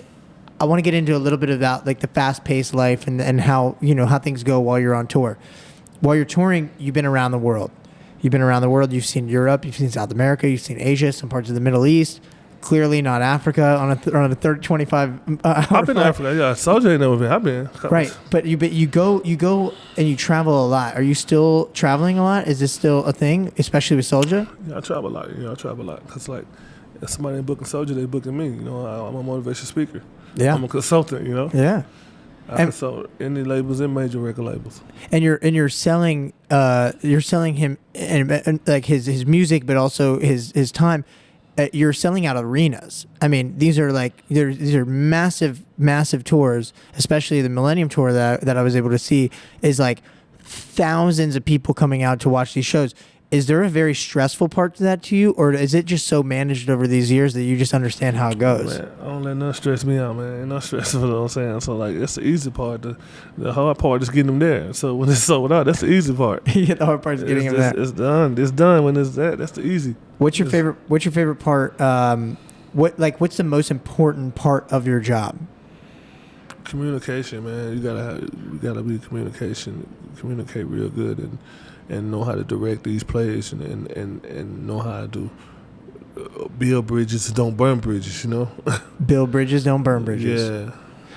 I want to get into a little bit about like the fast-paced life and how how things go while you're on tour. While you're touring, you've been around the world. You've been around the world. You've seen Europe. You've seen South America. You've seen Asia, some parts of the Middle East. Clearly not Africa on a 25 hour
I've been to Africa. Yeah, Soulja ain't never been. I've been.
Right, but you go and you travel a lot. Are you still traveling a lot? Is this still a thing, especially with Soulja?
Yeah, I travel a lot. I travel a lot because like if somebody ain't booking Soulja, they booking me. I'm a motivation speaker.
Yeah,
I'm a consultant.
Yeah.
I consult any labels and major record labels.
And you're selling him and like his music, but also his time. You're selling out arenas. I mean, these are massive tours, especially the Millennium Tour that I was able to see is like thousands of people coming out to watch these shows. Is there a very stressful part to that to you, or is it just so managed over these years that you just understand how it goes?
Man, I don't let nothing stress me out, man. Ain't no stressful, you know what I'm saying? So, like, that's the easy part. The hard part is getting them there. So, when it's sold out, that's the easy part.
Yeah, the hard part is getting them there.
It's done. It's done when it's that. That's the easy.
What's your favorite part? What's the most important part of your job?
Communication, man. You gotta be communicate real good and know how to direct these plays and know how to build bridges and don't burn bridges,
Build bridges, don't burn bridges.
Yeah.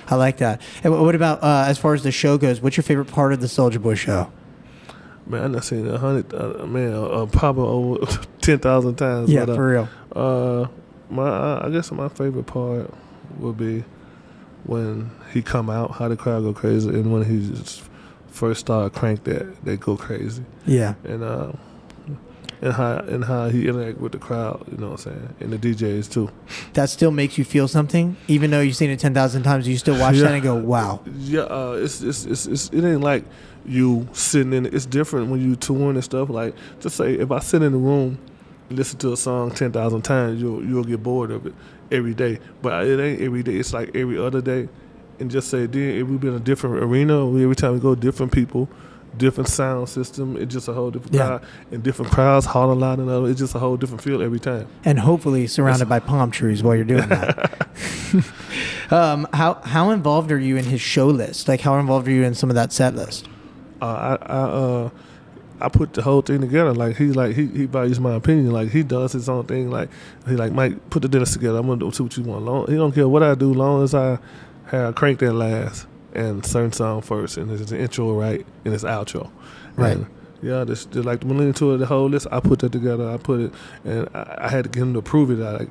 I like that. And what about as far as the show goes, what's your favorite part of the Soulja Boy show?
Man, I've seen 100, probably over 10,000 times.
Yeah, but, for real.
I guess my favorite part would be when he come out, how the crowd go crazy, and when he just first started crank that, they go crazy.
Yeah.
And how he interact with the crowd, you know what I'm saying, and the DJs too.
That still makes you feel something, even though you've seen it 10,000 times. You still watch that and go, "Wow."
Yeah, it ain't like you sitting in. It's different when you touring and stuff. Like, just say if I sit in the room and listen to a song 10,000 times, you'll get bored of it every day. But it ain't every day. It's like every other day. And just say, then if we be in a different arena, every time we go, different people, different sound system, it's just a whole different crowd, and different crowds holler loud and other. It's just a whole different feel every time.
And hopefully surrounded by palm trees while you're doing that. How involved are you in his show list? Like, how involved are you in some of that set list?
I put the whole thing together. Like he values my opinion. Like he does his own thing. Like he like, Mike, put the dinners together. I'm gonna do what you want. He don't care what I do, long as I have crank that last and certain song first, and it's the intro right and it's outro.
Right.
And yeah, just like the Millennium Tour, the whole list. I put that together. I put it, and I had to get him to approve it.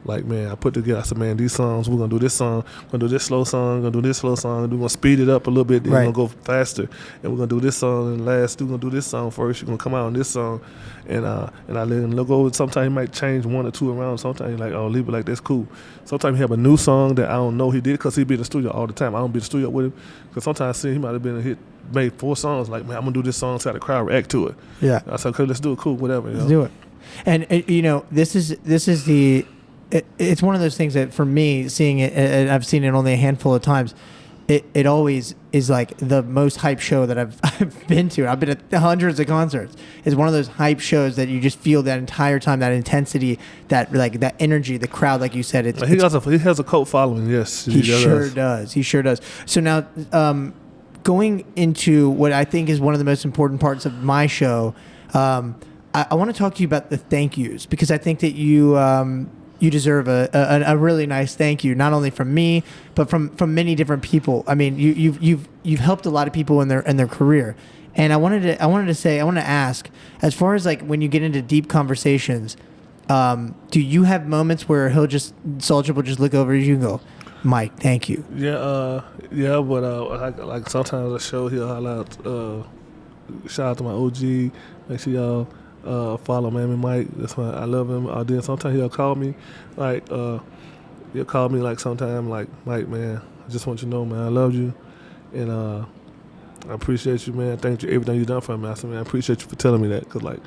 Like, man, I put together. I said, man, these songs, we're gonna do this song, we're gonna do this slow song, we're gonna do this slow song, and we're gonna speed it up a little bit, then we're gonna go faster, and we're gonna do this song and last. We're gonna do this song first. You're gonna come out on this song, and I let him look over. Sometimes he might change one or two around. Sometimes he's like, oh, leave it like that's cool. Sometimes he have a new song that I don't know he did because he be in the studio all the time. I don't be in the studio with him because sometimes I see he might have been a hit. Made 4 songs. Like, man, I'm gonna do this song so the crowd react to it.
Yeah.
I said, okay, let's do it. Cool, whatever.
Let's do it. And this is the. It's one of those things that for me, seeing it, and I've seen it only a handful of times. It always is like the most hype show that I've been to. I've been at hundreds of concerts. It's one of those hype shows that you just feel that entire time, that intensity, that energy, the crowd, like you said. He
has a cult following. Yes,
he sure does. He sure does. So now, going into what I think is one of the most important parts of my show, I want to talk to you about the thank yous, because I think that you deserve a really nice thank you, not only from me, but from many different people. I mean, you've helped a lot of people in their career, and I wanted to ask, as far as like when you get into deep conversations, do you have moments where Soulja will just look over at you and go, Mike, thank you?
Yeah, but like sometimes a show he'll holler out, shout out to my OG, make sure y'all follow M.I.A.M.I. That's why I love him. Then sometimes he'll call me, like sometime like, Mike, man, I just want you to know, man, I love you, and I appreciate you, man. Thank you everything you done for me. I said, man, I appreciate you for telling me that, because like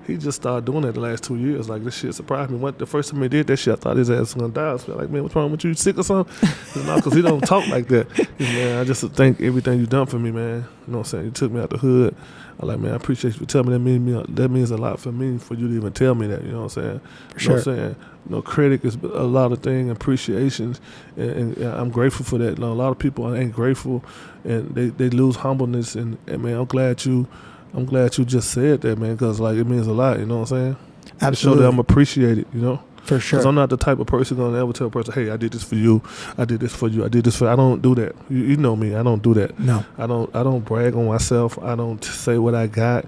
he just started doing that the last 2 years. Like, this shit surprised me. The first time he did that shit, I thought his ass was gonna die. I was like, man, what's wrong with you? Sick or something? Because he don't talk like that. Man, I just thank everything you done for me, man. You know what I'm saying? You took me out the hood. I'm like, man, I appreciate you for telling me that. That means a lot for me, for you to even tell me that. You know what I'm saying?
Sure.
You know what I'm saying? Credit is a lot of things, appreciations, and I'm grateful for that. A lot of people ain't grateful, and they lose humbleness. And man, I'm glad you I'm glad you just said that, man, because like it means a lot. You know what I'm saying?
Absolutely.
To show that I'm appreciated. You know.
For sure.
Because I'm not the type of person going to ever tell a person, hey, I did this for you. I did this for you. I did this for you. I don't do that. You know me. I don't do that.
No.
I don't brag on myself. I don't say what I got.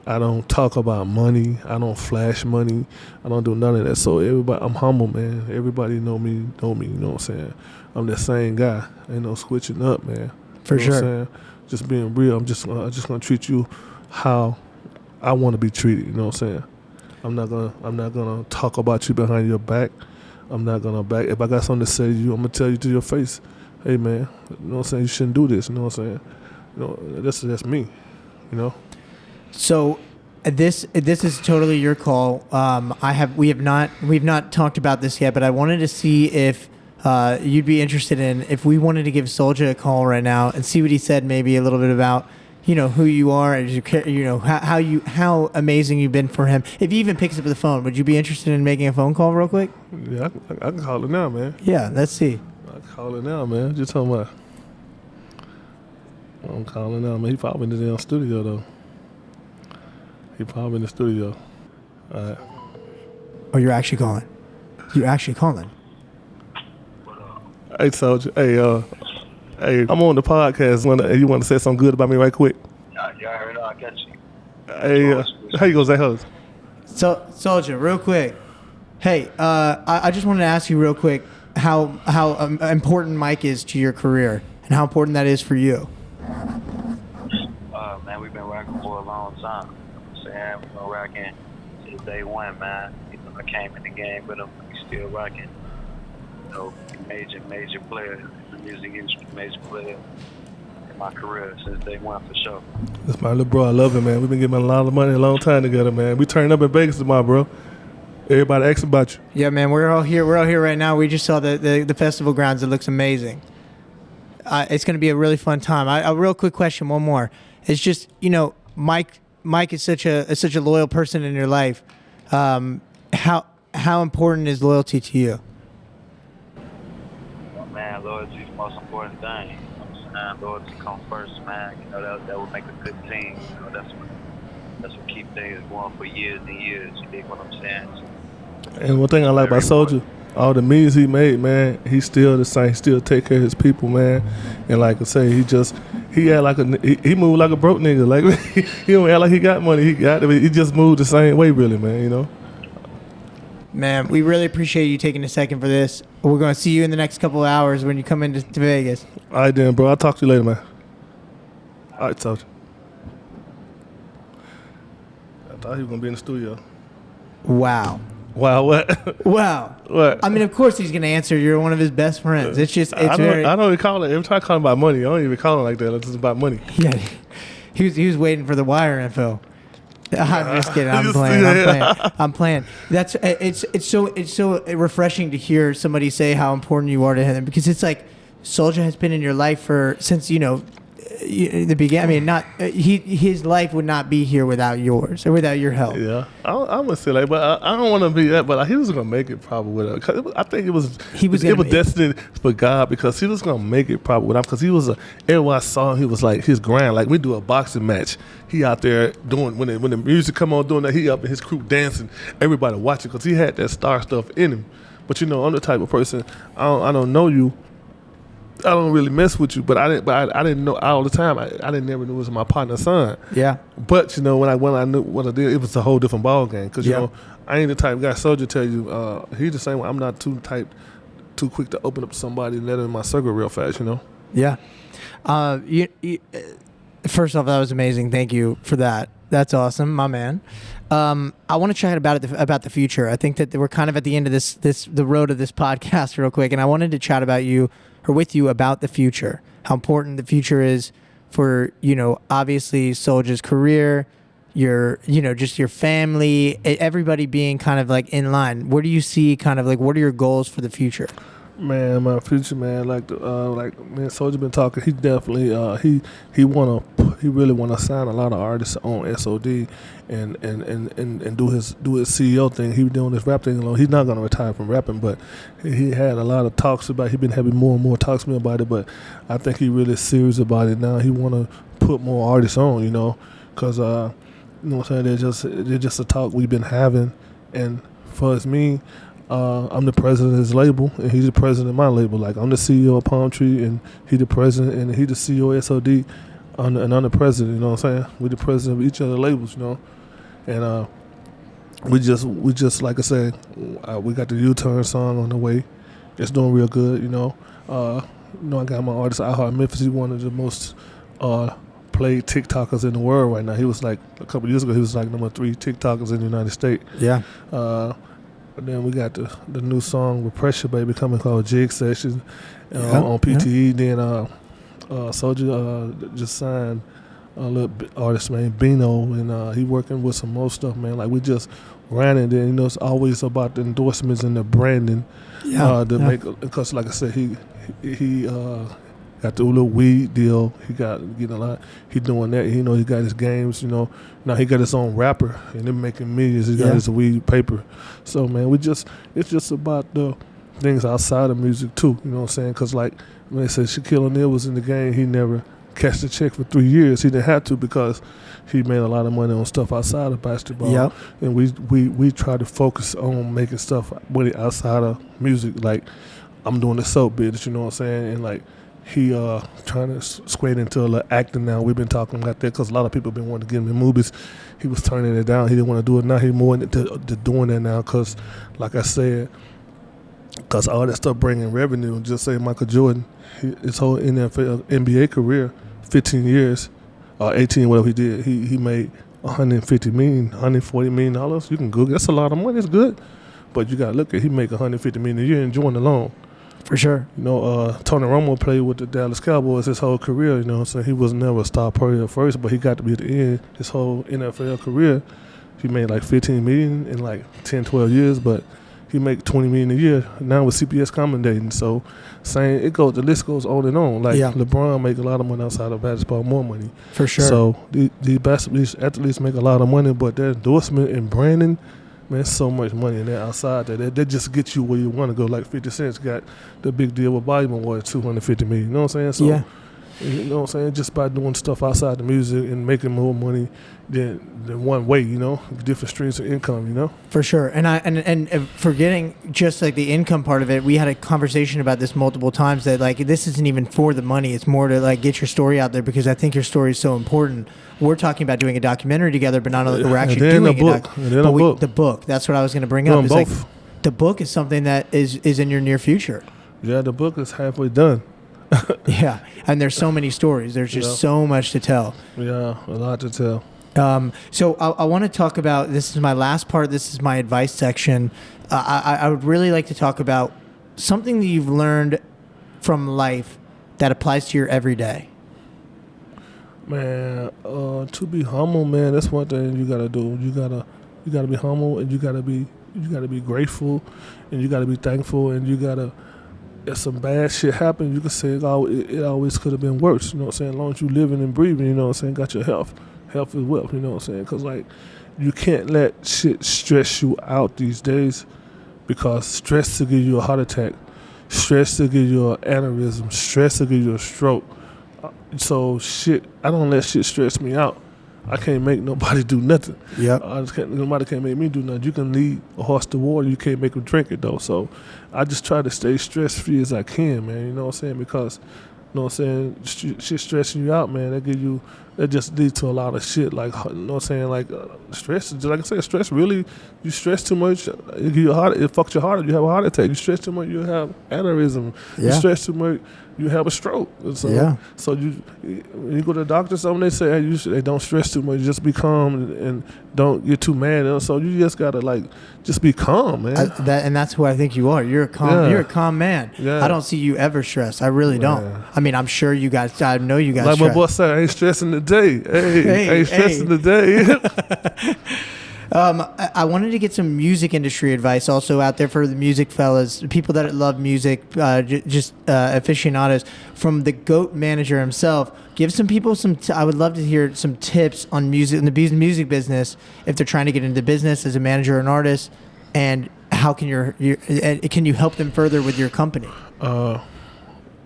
I don't talk about money. I don't flash money. I don't do none of that. So everybody, I'm humble, man. Everybody know me, you know what I'm saying? I'm that same guy. Ain't no switching up, man.
For
you know
sure.
What I'm saying? Just being real. I'm just going to treat you how I want to be treated. You know what I'm saying? I'm not gonna talk about you behind your back. I'm not gonna back. If I got something to say to you, I'm gonna tell you to your face, hey man, you know what I'm saying? You shouldn't do this. You know what I'm saying? You know, that's me. You know.
So, this is totally your call. We've not talked about this yet, but I wanted to see if you'd be interested in if we wanted to give Soulja a call right now and see what he said, maybe a little bit about. You know who you are, and you know how amazing you've been for him. If he even picks up the phone, would you be interested in making a phone call real quick?
Yeah, I can call it now, man.
Yeah, let's see.
I can call it now, man. Just tell me. I'm calling now, man. He probably in the damn studio though. He probably in the studio. All right.
Oh, you're actually calling. You're actually calling.
Hey, Soulja. Hey, I'm on the podcast. You want to say something good about me right quick?
Yeah, I heard. I got you.
Hey, how you gonna say host?
So, Soulja, real quick. Hey, I just wanted to ask you real quick how important Mike is to your career and how important that is for you.
Man, we've been rocking for a long time. You know what I'm saying? We've been rocking since day one, man. You know, I came in the game with him. We still rocking. You know, major player in the music industry, major player in my career since day one for sure.
That's my little bro. I love him, man. We've been getting a lot of money a long time together, man. We turned up in Vegas tomorrow, bro. Everybody asks about you.
Yeah, man. We're all here right now. We just saw the festival grounds. It looks amazing. It's going to be a really fun time. A real quick question, one more. It's just, you know, Mike is such a loyal person in your life. How important is loyalty to you?
Man, loyalty is the most important thing. You know what I'm saying? Loyalty comes first, man. You know, that would make a good team. You know, that's what keep things going for years and years. You dig what I'm saying?
And one thing I like about Soulja, all the music he made, man, he's still the same. He still take care of his people, man. And like I say, he moved like a broke nigga. Like he don't act like he got money. He just moved the same way, really, man. You know.
Man, we really appreciate you taking a second for this. We're going to see you in the next couple of hours when you come into Vegas.
All right, then, bro. I'll talk to you later, man. All right, Soulja. I thought he was going to be in the studio.
Wow.
Wow, what?
Wow.
What?
I mean, of course he's going to answer. You're one of his best friends. I don't
even call it. Every time I call him about money, I don't even call him like that. It's just about money.
Yeah. He was waiting for the wire info. I'm just kidding. I'm playing. That's it's so refreshing to hear somebody say how important you are to him, because it's like Soulja has been in your life since the beginning. I mean, his life would not be here without yours or without your help.
Yeah, I would say like, but I don't want to be that. But he was gonna make it probably with her. Cause I think it was destined for God, because he was gonna make it probably with him. Because he was everyone I saw him, he was like his grind. Like we do a boxing match, he out there doing when the music come on doing that. He up in his crew dancing, everybody watching, because he had that star stuff in him. But I'm the type of person, I don't know you. I don't really mess with you, but I didn't know all the time. I didn't never knew it was my partner's son.
Yeah.
But when I knew what I did, it was a whole different ball game. Because I ain't the type of guy. Soulja tell you, he's the same way. I'm not too quick to open up to somebody and let them in my circle real fast.
Yeah. First off, that was amazing. Thank you for that. That's awesome, my man. I want to chat about the future. I think that we're kind of at the end of the road of this podcast real quick, and I wanted to chat with you about the future, how important the future is for, obviously Soulja's career, just your family, everybody being kind of like in line. Where do you see kind of like, what are your goals for the future?
Man, my future, man, me and Soulja been talking. He definitely he really wanna sign a lot of artists on SOD and do his CEO thing. He was doing this rap thing alone. He's not gonna retire from rapping, but he had a lot of talks about. He been having more and more talks to me about it. But I think he really serious about it now. He wanna put more artists on, because you know what I'm saying, they're just a talk we've been having, and for us, me, I'm the president of his label, and he's the president of my label. Like, I'm the CEO of Palm Tree, and he's the president, and he's the CEO of SOD, and I'm the president. You know what I'm saying? We're the president of each other labels, you know, and we just like I said, we got the U-Turn song on the way. It's doing real good, you know. I got my artist out here in Memphis. He's one of the most played TikTokers in the world right now. He was like, a couple years ago, he was like number 3 TikTokers in the United States.
Yeah.
But then we got the new song with Pressure Baby coming called Jig Session on PTE. Then Soulja just signed a little artist named Bino, and he working with some more stuff, man. Like, we just ran it. And, you know, it's always about the endorsements and the branding. Make, because like I said, he got the little weed deal. He getting a lot. He doing that. You know, he got his games. You know, now he got his own rapper, and they're making millions. He got his weed paper. So man, it's just about the things outside of music too. You know what I'm saying? Because like when they said Shaquille O'Neal was in the game, he never cashed a check for 3 years. He didn't have to because he made a lot of money on stuff outside of basketball.
Yep.
And we try to focus on making stuff money outside of music. Like, I'm doing the soap business, you know what I'm saying? And like, he trying to square into a little acting now. We've been talking about that because a lot of people been wanting to get him in movies. He was turning it down. He didn't want to do it now. He more into doing that now because, like I said, because all that stuff bringing revenue. Just say Michael Jordan, his whole NFL, NBA career, 15 years, 18, whatever he did, he made $150 million, $140 million. You can Google. That's a lot of money. It's good. But you got to look at, he make $150 million a year enjoying the loan.
For sure.
You know, Tony Romo played with the Dallas Cowboys his whole career, you know, so he was never a star player at first, but he got to be at the end. His whole NFL career, he made like $15 million in like 10, 12 years, but he make $20 million a year now with CBS commentating. So the list goes on and on. Like, LeBron make a lot of money outside of basketball, more money.
For sure.
So these athletes make a lot of money, but their endorsement and branding, man, so much money in there outside that. That just gets you where you want to go. Like 50 Cent's got the big deal with Volume Award, $250 million. You know what I'm saying? So, you know what I'm saying? Just by doing stuff outside the music and making more money than one way, you know, different streams of income, you know.
For sure. And forgetting just like the income part of it, we had a conversation about this multiple times that like this isn't even for the money. It's more to like get your story out there because I think your story is so important. We're talking about doing a documentary together, but not only we're actually doing the book. That's what I was going to bring up. Is like, the book is something that is in your near future.
Yeah, the book is halfway done.
Yeah, and there's so many stories. There's just so much to tell.
Yeah, a lot to tell.
So I want to talk about, this is my last part. This is my advice section. I would really like to talk about something that you've learned from life that applies to your everyday.
Man, to be humble, man, that's one thing you gotta do. You gotta be humble, and you gotta be grateful, and you gotta be thankful, and you gotta. If some bad shit happens, you can say it always could have been worse. You know what I'm saying? As long as you living and breathing, you know what I'm saying. Got your health. Health is wealth. You know what I'm saying? Because like, you can't let shit stress you out these days, because stress will give you a heart attack, stress will give you an aneurysm, stress will give you a stroke. So shit, I don't let shit stress me out. I can't make nobody do nothing.
Yep.
Nobody can't make me do nothing. You can lead a horse to water, you can't make him drink it though. So I just try to stay stress free as I can, man. You know what I'm saying? Because, you know what I'm saying, shit stressing you out, man, that just leads to a lot of shit. Like, you know what I'm saying, like stress. Like I said, stress really. You stress too much, it fucks your heart. You have a heart attack. You stress too much, you have aneurysm. Yeah. You stress too much, you have a stroke. So when you go to the doctor, something they say, hey, they don't stress too much. Just be calm and don't get too mad. So you just gotta like just be calm, man.
And that's who I think you are. You're a calm. You're a calm man. Yeah. I don't see you ever stressed. I really don't. I mean, I'm sure you guys. I know you guys.
Like
stress.
My boss said, I ain't stressing today. Hey, ain't stressing today.
I wanted to get some music industry advice also out there for the music fellas, people that love music, aficionados. From the GOAT manager himself, give some people I would love to hear some tips on music in the music business if they're trying to get into business as a manager or an artist, and how can you help them further with your company?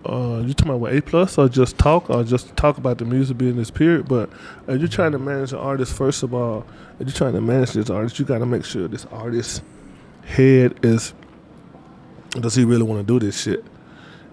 You talking about what, A+ or just talk about the music business period? But if you're trying to manage an artist, first of all, if you're trying to manage this artist, you got to make sure this artist's head is, does he really want to do this shit?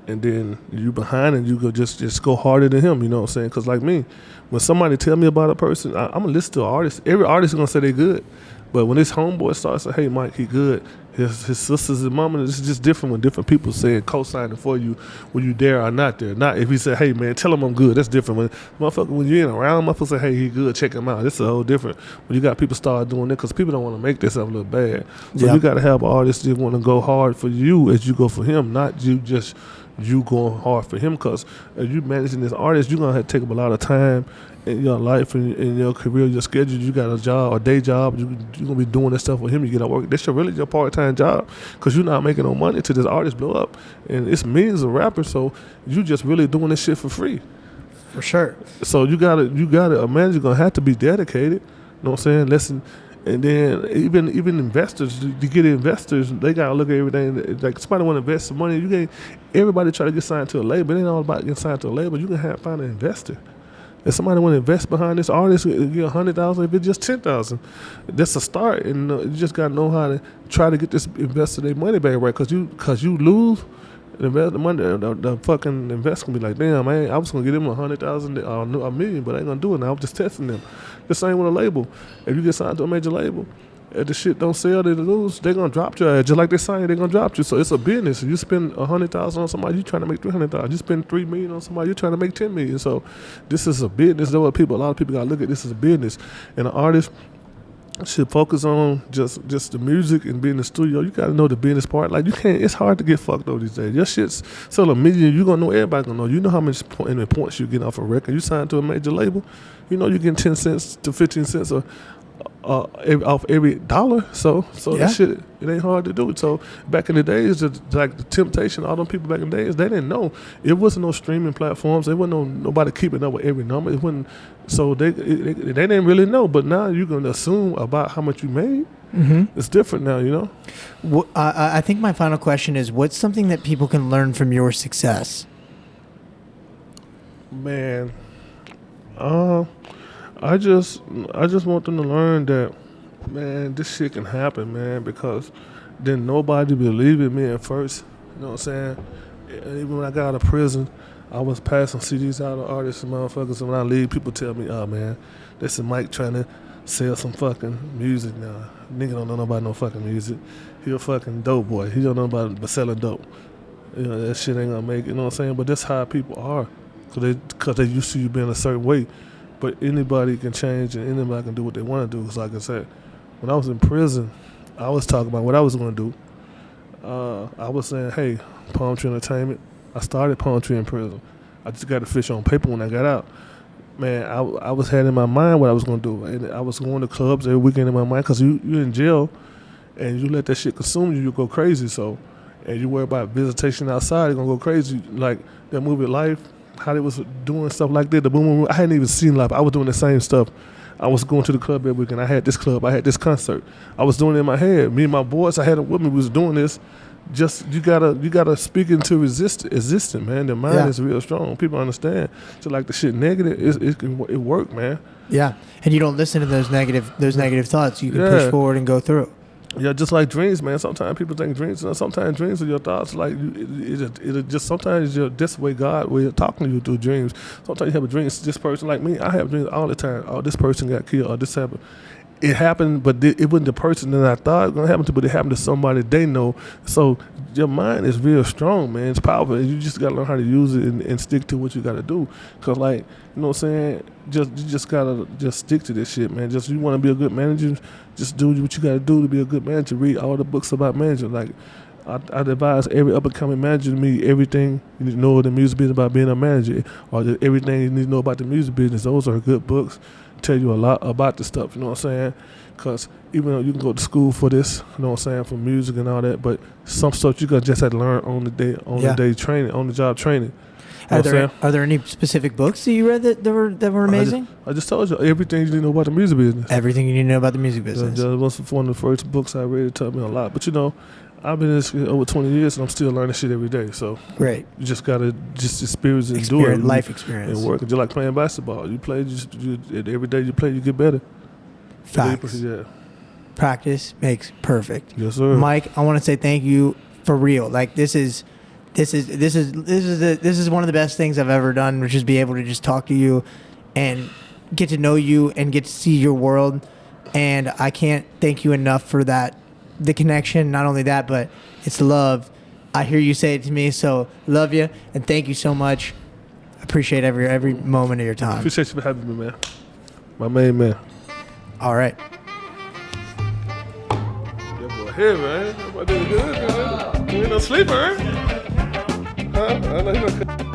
And then you behind and you go just go harder than him, you know what I'm saying? Because like me, when somebody tell me about a person, I'm going to listen to an artist. Every artist is going to say they good. But when this homeboy starts saying, hey, Mike, he good, his sisters and mama, this is just different when different people saying co-signing for you when you there or not there. Not if he say, hey, man, tell him I'm good. That's different. When you ain't around, motherfucker say, hey, he good, check him out. This is a whole different. When you got people start doing that because people don't want to make this up a little bad. So you got to have artists that want to go hard for you as you go for him, not you going hard for him, because as you managing this artist, you're going to have to take up a lot of time in your life and in your career, your schedule. You got a job, a day job, you're going to be doing this stuff with him. You get out work. That's really your part-time job because you're not making no money until this artist blow up. And it's millions of rappers, so you just really doing this shit for free.
For sure.
So you gotta a manager going to have to be dedicated, you know what I'm saying? Listen. And then even investors, to get investors, they gotta look at everything. Like somebody want to invest some money, you can't. Everybody try to get signed to a label. It ain't all about getting signed to a label. You can find an investor. If somebody want to invest behind this artist, get $100,000. If it's just $10,000, that's a start. And you just gotta know how to try to get this investor their money back, right? Because you lose. The money, the fucking investor gonna be like, damn, man, I was gonna get them $100,000 or $1 million, but I ain't gonna do it now. I'm just testing them. The same with a label. If you get signed to a major label, if the shit don't sell, they lose, they gonna drop your ass. Just like they sign, they gonna drop you. So it's a business. If you spend $100,000 on somebody, you trying to make $300,000. You spend $3 million on somebody, you trying to make $10 million. So this is a business. That's what a lot of people gotta look at. This is a business, and an artist should focus on just the music and being in the studio. You gotta know the business part. Like you can't. It's hard to get fucked over these days. Your shit's sell a million. You gonna know, everybody gonna know. You know how much points you get off a record. You sign to a major label. You know you getting 10 cents to 15 cents off every dollar. So that shit, it ain't hard to do. So back in the days, like the Temptation, all them people back in the days, they didn't know. It wasn't no streaming platforms. There wasn't nobody keeping up with every number. It wasn't. So they didn't really know. But now you're gonna assume about how much you made. Mm-hmm. It's different now, you know.
Well, I think my final question is, what's something that people can learn from your success?
Man, I just want them to learn that, man, this shit can happen, man, because then nobody believed in me at first. You know what I'm saying? Even when I got out of prison, I was passing CDs out of artists and motherfuckers, and when I leave, people tell me, oh, man, this is Mike trying to sell some fucking music now. Nigga don't know about no fucking music. He a fucking dope boy. He don't know about selling dope. You know, that shit ain't gonna make it, you know what I'm saying? But that's how people are, because they used to you being a certain way. But anybody can change and anybody can do what they want to do. Because like I said, when I was in prison, I was talking about what I was going to do. I was saying, hey, Palm Tree Entertainment. I started Palm Tree in prison. I just got to fish on paper when I got out. Man, I was had in my mind what I was going to do. And I was going to clubs every weekend in my mind, because you're in jail and you let that shit consume you, you go crazy. So, and you worry about visitation outside, you're going to go crazy. Like that movie Life, how they was doing stuff like that. The Boom Boom, I hadn't even seen Life. I was doing the same stuff. I was going to the club every weekend. I had this club. I had this concert. I was doing it in my head. Me and my boys, I had it with me. We was doing this. Just you gotta speak into existence, man. The mind is real strong. People understand. So like the shit negative, it work, man.
Yeah, and you don't listen to those negative thoughts. You can push forward and go through.
Yeah, just like dreams, man. Sometimes people think dreams. Sometimes dreams are your thoughts. Like it just sometimes this way God will talking to you through dreams. Sometimes you have a dream. This person, like me, I have dreams all the time. Oh, this person got killed. Or this happened. It happened, but it wasn't the person that I thought it was gonna happen to. But it happened to somebody they know. So your mind is real strong, man. It's powerful. And you just gotta learn how to use it and stick to what you gotta do. Cause like you know what I'm saying. You just gotta stick to this shit, man. You want to be a good manager. Just do what you got to do to be a good manager. Read all the books about managing. Like, I advise every up-and-coming manager to me everything you need to know in the music business about being a manager, or everything you need to know about the music business. Those are good books. Tell you a lot about the stuff, you know what I'm saying? Because even though you can go to school for this, you know what I'm saying, for music and all that, but some stuff you got just have to learn on the day, the day training, on the job training.
Are there any specific books that you read that were amazing?
I just told you everything you need to know about the music business.
Everything you need to know about the music business.
That was one of the first books I read. It taught me a lot. But I've been in this over 20 years and I'm still learning shit every day. So
great.
You just gotta just experience and do it.
Life experience.
And work. Just like playing basketball. You play every day you play, you get better.
Facts.
Yeah.
Practice makes perfect.
Yes, sir.
Mike, I want to say thank you for real. Like this is one of the best things I've ever done, which is be able to just talk to you and get to know you and get to see your world. And I can't thank you enough for that. The connection, not only that, but it's love. I hear you say it to me, so love you and thank you so much. Appreciate every moment of your time.
Appreciate you for having me, man. My main man.
All right.
Yeah, boy, here, man. Everybody doing good, man. You ain't no sleeper, huh? I know you